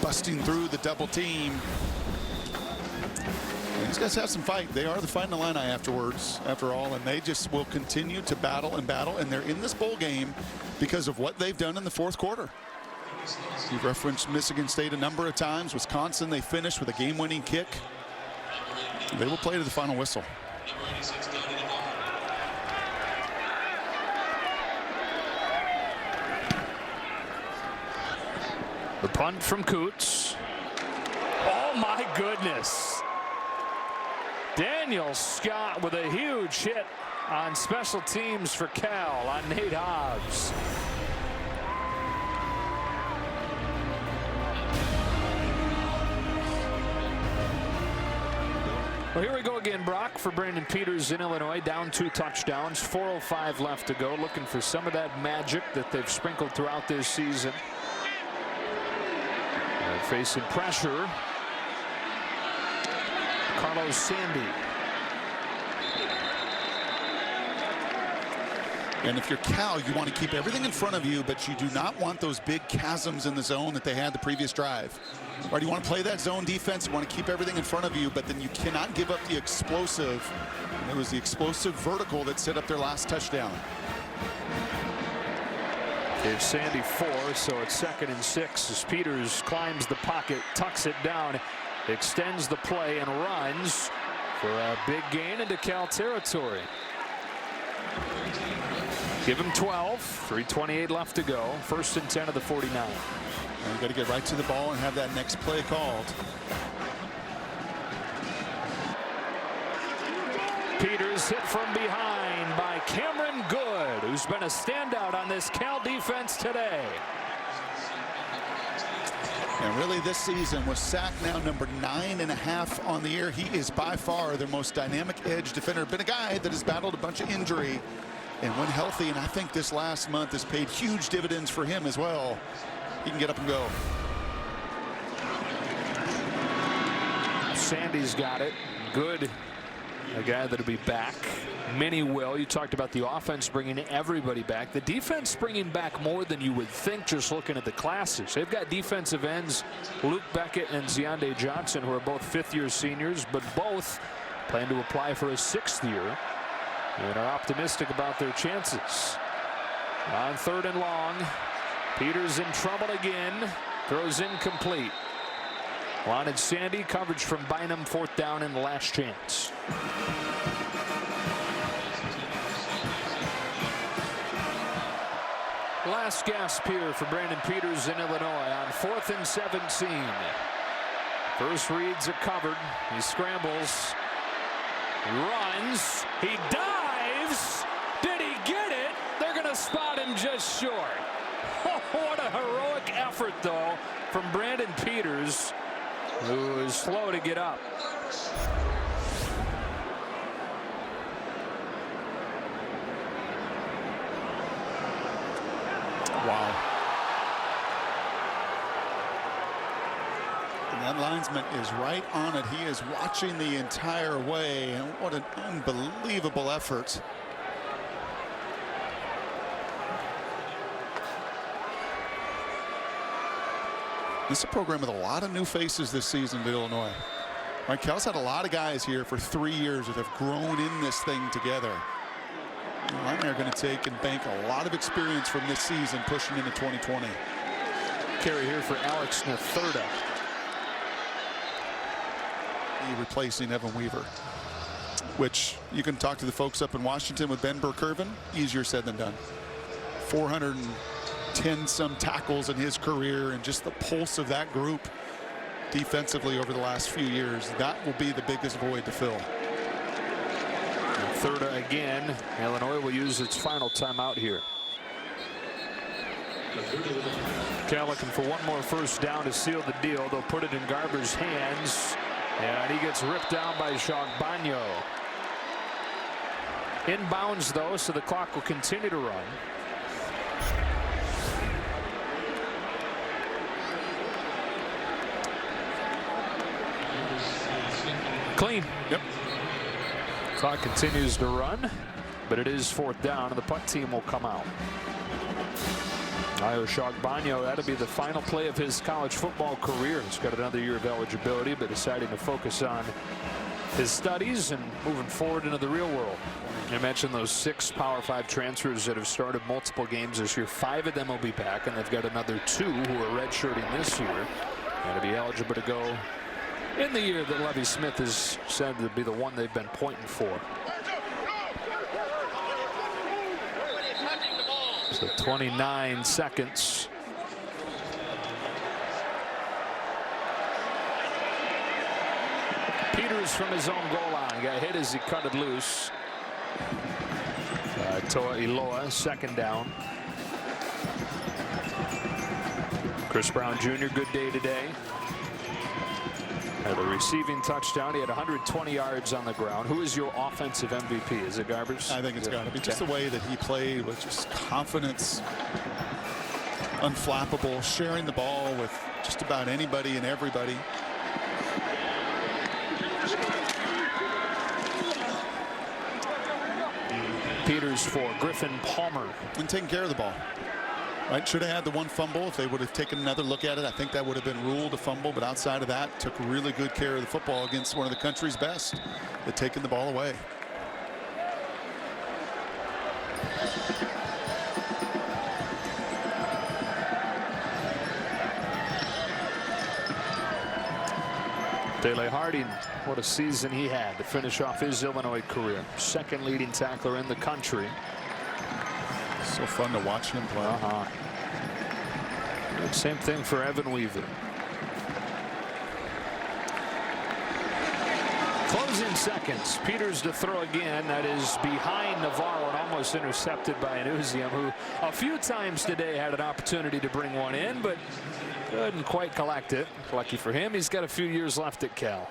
busting through the double team. And these guys have some fight. They are the fighting Illini afterwards, after all, and they just will continue to battle and battle. And they're in this bowl game because of what they've done in the 4th quarter. You've referenced Michigan State a number of times. Wisconsin, they finished with a game-winning kick. They will play to the final whistle. The punt from Coots. Oh my goodness. Daniel Scott with a huge hit on special teams for Cal on Nate Hobbs. Well, here we go again, Brock, for Brandon Peters in Illinois. Down 2 touchdowns, 4:05 left to go. Looking for some of that magic that they've sprinkled throughout this season. Facing pressure. Carlos Sandy. And if you're Cal, you want to keep everything in front of you, but you do not want those big chasms in the zone that they had the previous drive. Right, you want to play that zone defense, you want to keep everything in front of you, but then you cannot give up the explosive. And it was the explosive vertical that set up their last touchdown. Gave Sandy 4, so it's 2nd and 6 as Peters climbs the pocket, tucks it down, extends the play, and runs for a big gain into Cal territory. Give him 12, 3:28 left to go. 1st and 10 of the 49. And you got to get right to the ball and have that next play called. Peters hit from behind by Cameron Good, who's been a standout on this Cal defense today. And really this season, with sack now number 9.5 on the year, he is by far their most dynamic edge defender. Been a guy that has battled a bunch of injury and when healthy, and I think this last month has paid huge dividends for him as well. He can get up and go. Sandy's got it. Good. A guy that'll be back. Many will. You talked about the offense bringing everybody back. The defense bringing back more than you would think just looking at the classes. They've got defensive ends Luke Beckett and Ziande Johnson, who are both 5th-year seniors, but both plan to apply for a 6th year and are optimistic about their chances. On 3rd and long, Peters in trouble again. Throws incomplete. Wanted Sandy. Coverage from Bynum. 4th down and the last chance. Last gasp here for Brandon Peters in Illinois on 4th and 17. First reads are covered. He scrambles. He runs. He dives. Did he get it? They're going to spot him just short. What a heroic effort, though, from Brandon Peters, who is slow to get up. Wow. And that linesman is right on it. He is watching the entire way, and what an unbelievable effort. This is a program with a lot of new faces this season to Illinois. Right, Cal's had a lot of guys here for 3 years that have grown in this thing together. And they're going to take and bank a lot of experience from this season pushing into 2020. Carry here for Alex Nathurda. Replacing Evan Weaver, which you can talk to the folks up in Washington with Ben Burkervin. Easier said than done. 410 some tackles in his career, and just the pulse of that group defensively over the last few years. That will be the biggest void to fill. Nathurda again. Illinois will use its final timeout here. Cal looking for one more first down to seal the deal. They'll put it in Garber's hands, and he gets ripped down by Shagbagno. Inbounds though, so the clock will continue to run. Clean. Yep. Clock continues to run, but it is fourth down, and the punt team will come out. Ayo Shagbagno, that'll be the final play of his college football career. He's got another year of eligibility, but deciding to focus on his studies and moving forward into the real world. I mentioned those 6 Power 5 transfers that have started multiple games this year. 5 of them will be back, and they've got another 2 who are redshirting this year and to be eligible to go in the year that Lovie Smith is said to be the one they've been pointing for. So 29 seconds. Peters from his own goal line got hit as he cut it loose. Toa Iloa, second down. Chris Brown Jr., good day today. Had a receiving touchdown. He had 120 yards on the ground. Who is your offensive MVP? Is it Garbers? I think it's got to be just the way that he played with just confidence, unflappable, sharing the ball with just about anybody and everybody. Peters for Griffin Palmer. And taking care of the ball. Right, should have had the one fumble. If they would have taken another look at it, I think that would have been ruled a fumble. But outside of that, took really good care of the football against one of the country's best at taking the ball away. Dele Harding, what a season he had to finish off his Illinois career. Second leading tackler in the country. So fun to watch him play. Same thing for Evan Weaver. Closing seconds. Peters to throw again. That is behind Navarro and almost intercepted by Anuzium, who a few times today had an opportunity to bring one in, but couldn't quite collect it. Lucky for him, he's got a few years left at Cal.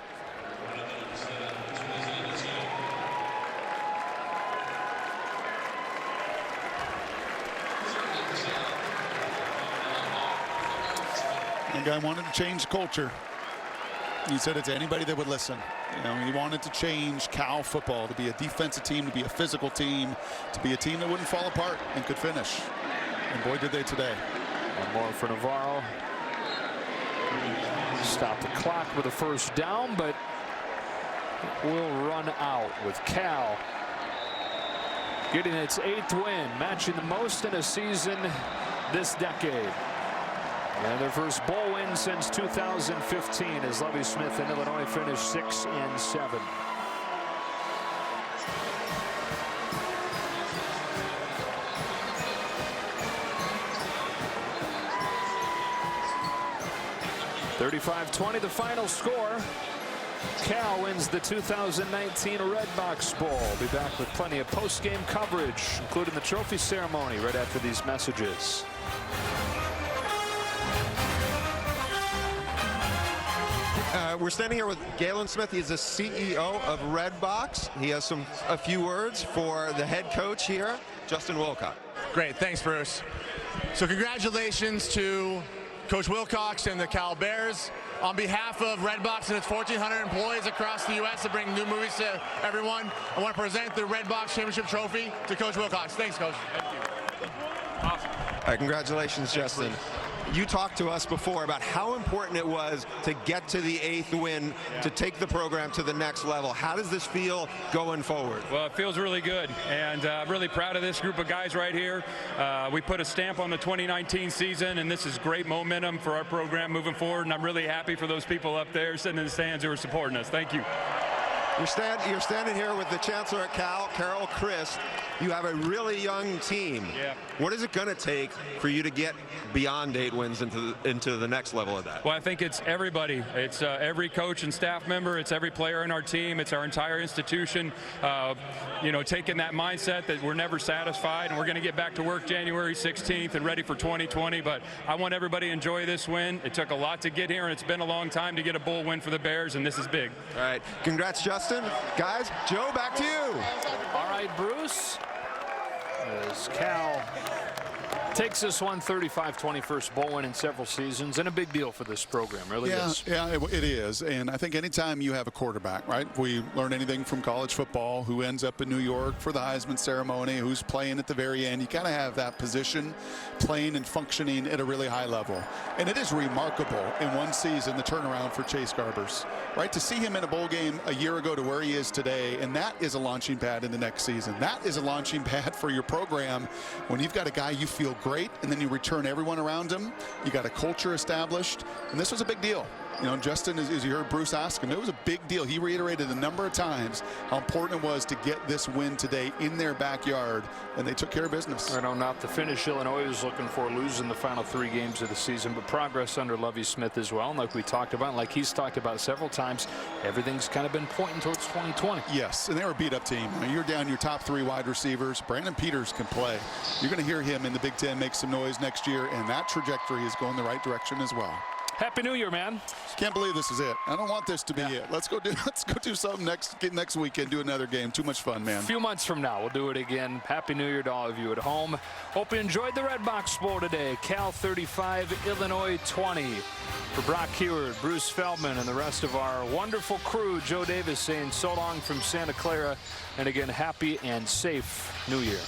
The guy wanted to change the culture. He said it to anybody that would listen. You know, he wanted to change Cal football to be a defensive team, to be a physical team, to be a team that wouldn't fall apart and could finish. And boy, did they today. One more for Navarro. Stop the clock with a first down, but it will run out with Cal getting its 8th win, matching the most in a season this decade. And their first bowl win since 2015 as Lovie Smith and Illinois finished 6-7. (35-20) the final score. Cal wins the 2019 Redbox Bowl. Be back with plenty of post-game coverage, including the trophy ceremony, right after these messages. We're standing here with Galen Smith. He is the CEO of Redbox. He has a few words for the head coach here, Justin Wilcox. Great, thanks, Bruce. So congratulations to Coach Wilcox and the Cal Bears. On behalf of Redbox and its 1,400 employees across the U.S. that bring new movies to everyone, I want to present the Redbox Championship Trophy to Coach Wilcox. Thanks, Coach. Thank you. Awesome. All right, congratulations, Justin. You talked to us before about how important it was to get to the 8th win, to take the program to the next level. How does this feel going forward? Well, it feels really good, and I'm really proud of this group of guys right here. We put a stamp on the 2019 season, and this is great momentum for our program moving forward, and I'm really happy for those people up there sitting in the stands who are supporting us. Thank you. You're standing here with the Chancellor at Cal, Carol Christ. You have a really young team. Yeah. What is it going to take for you to get beyond 8 wins into the next level of that? Well, I think it's everybody. It's every coach and staff member. It's every player in our team. It's our entire institution. Taking that mindset that we're never satisfied, and we're going to get back to work January 16th and ready for 2020. But I want everybody to enjoy this win. It took a lot to get here, and it's been a long time to get a bowl win for the Bears, and this is big. All right. Congrats, Justin. Guys, Joe, back to you. All right, Bruce. As Cal takes this one, 35-21st bowl win in several seasons, and a big deal for this program, really is. Yeah, it is. And I think anytime you have a quarterback, right? We learn anything from college football, who ends up in New York for the Heisman ceremony, who's playing at the very end. You got to have that position playing and functioning at a really high level. And it is remarkable in one season, the turnaround for Chase Garbers, right? To see him in a bowl game a year ago to where he is today, and that is a launching pad in the next season. That is a launching pad for your program when you've got a guy you feel great, and then you return everyone around him. You got a culture established, and this was a big deal. Justin, as you heard Bruce ask him, it was a big deal. He reiterated a number of times how important it was to get this win today in their backyard, and they took care of business. I know not the finish Illinois was looking for, losing the final 3 games of the season, but progress under Lovie Smith as well. And like we talked about, like he's talked about several times, everything's kind of been pointing towards 2020. Yes, and they were a beat-up team. You're down your top 3 wide receivers. Brandon Peters can play. You're going to hear him in the Big Ten make some noise next year, and that trajectory is going the right direction as well. Happy New Year, man. Can't believe this is it. I don't want this to be it. Let's go do something next weekend, do another game. Too much fun, man. A few months from now, we'll do it again. Happy New Year to all of you at home. Hope you enjoyed the Redbox Bowl today. Cal 35, Illinois 20. For Brock Heward, Bruce Feldman, and the rest of our wonderful crew, Joe Davis saying so long from Santa Clara. And again, happy and safe New Year.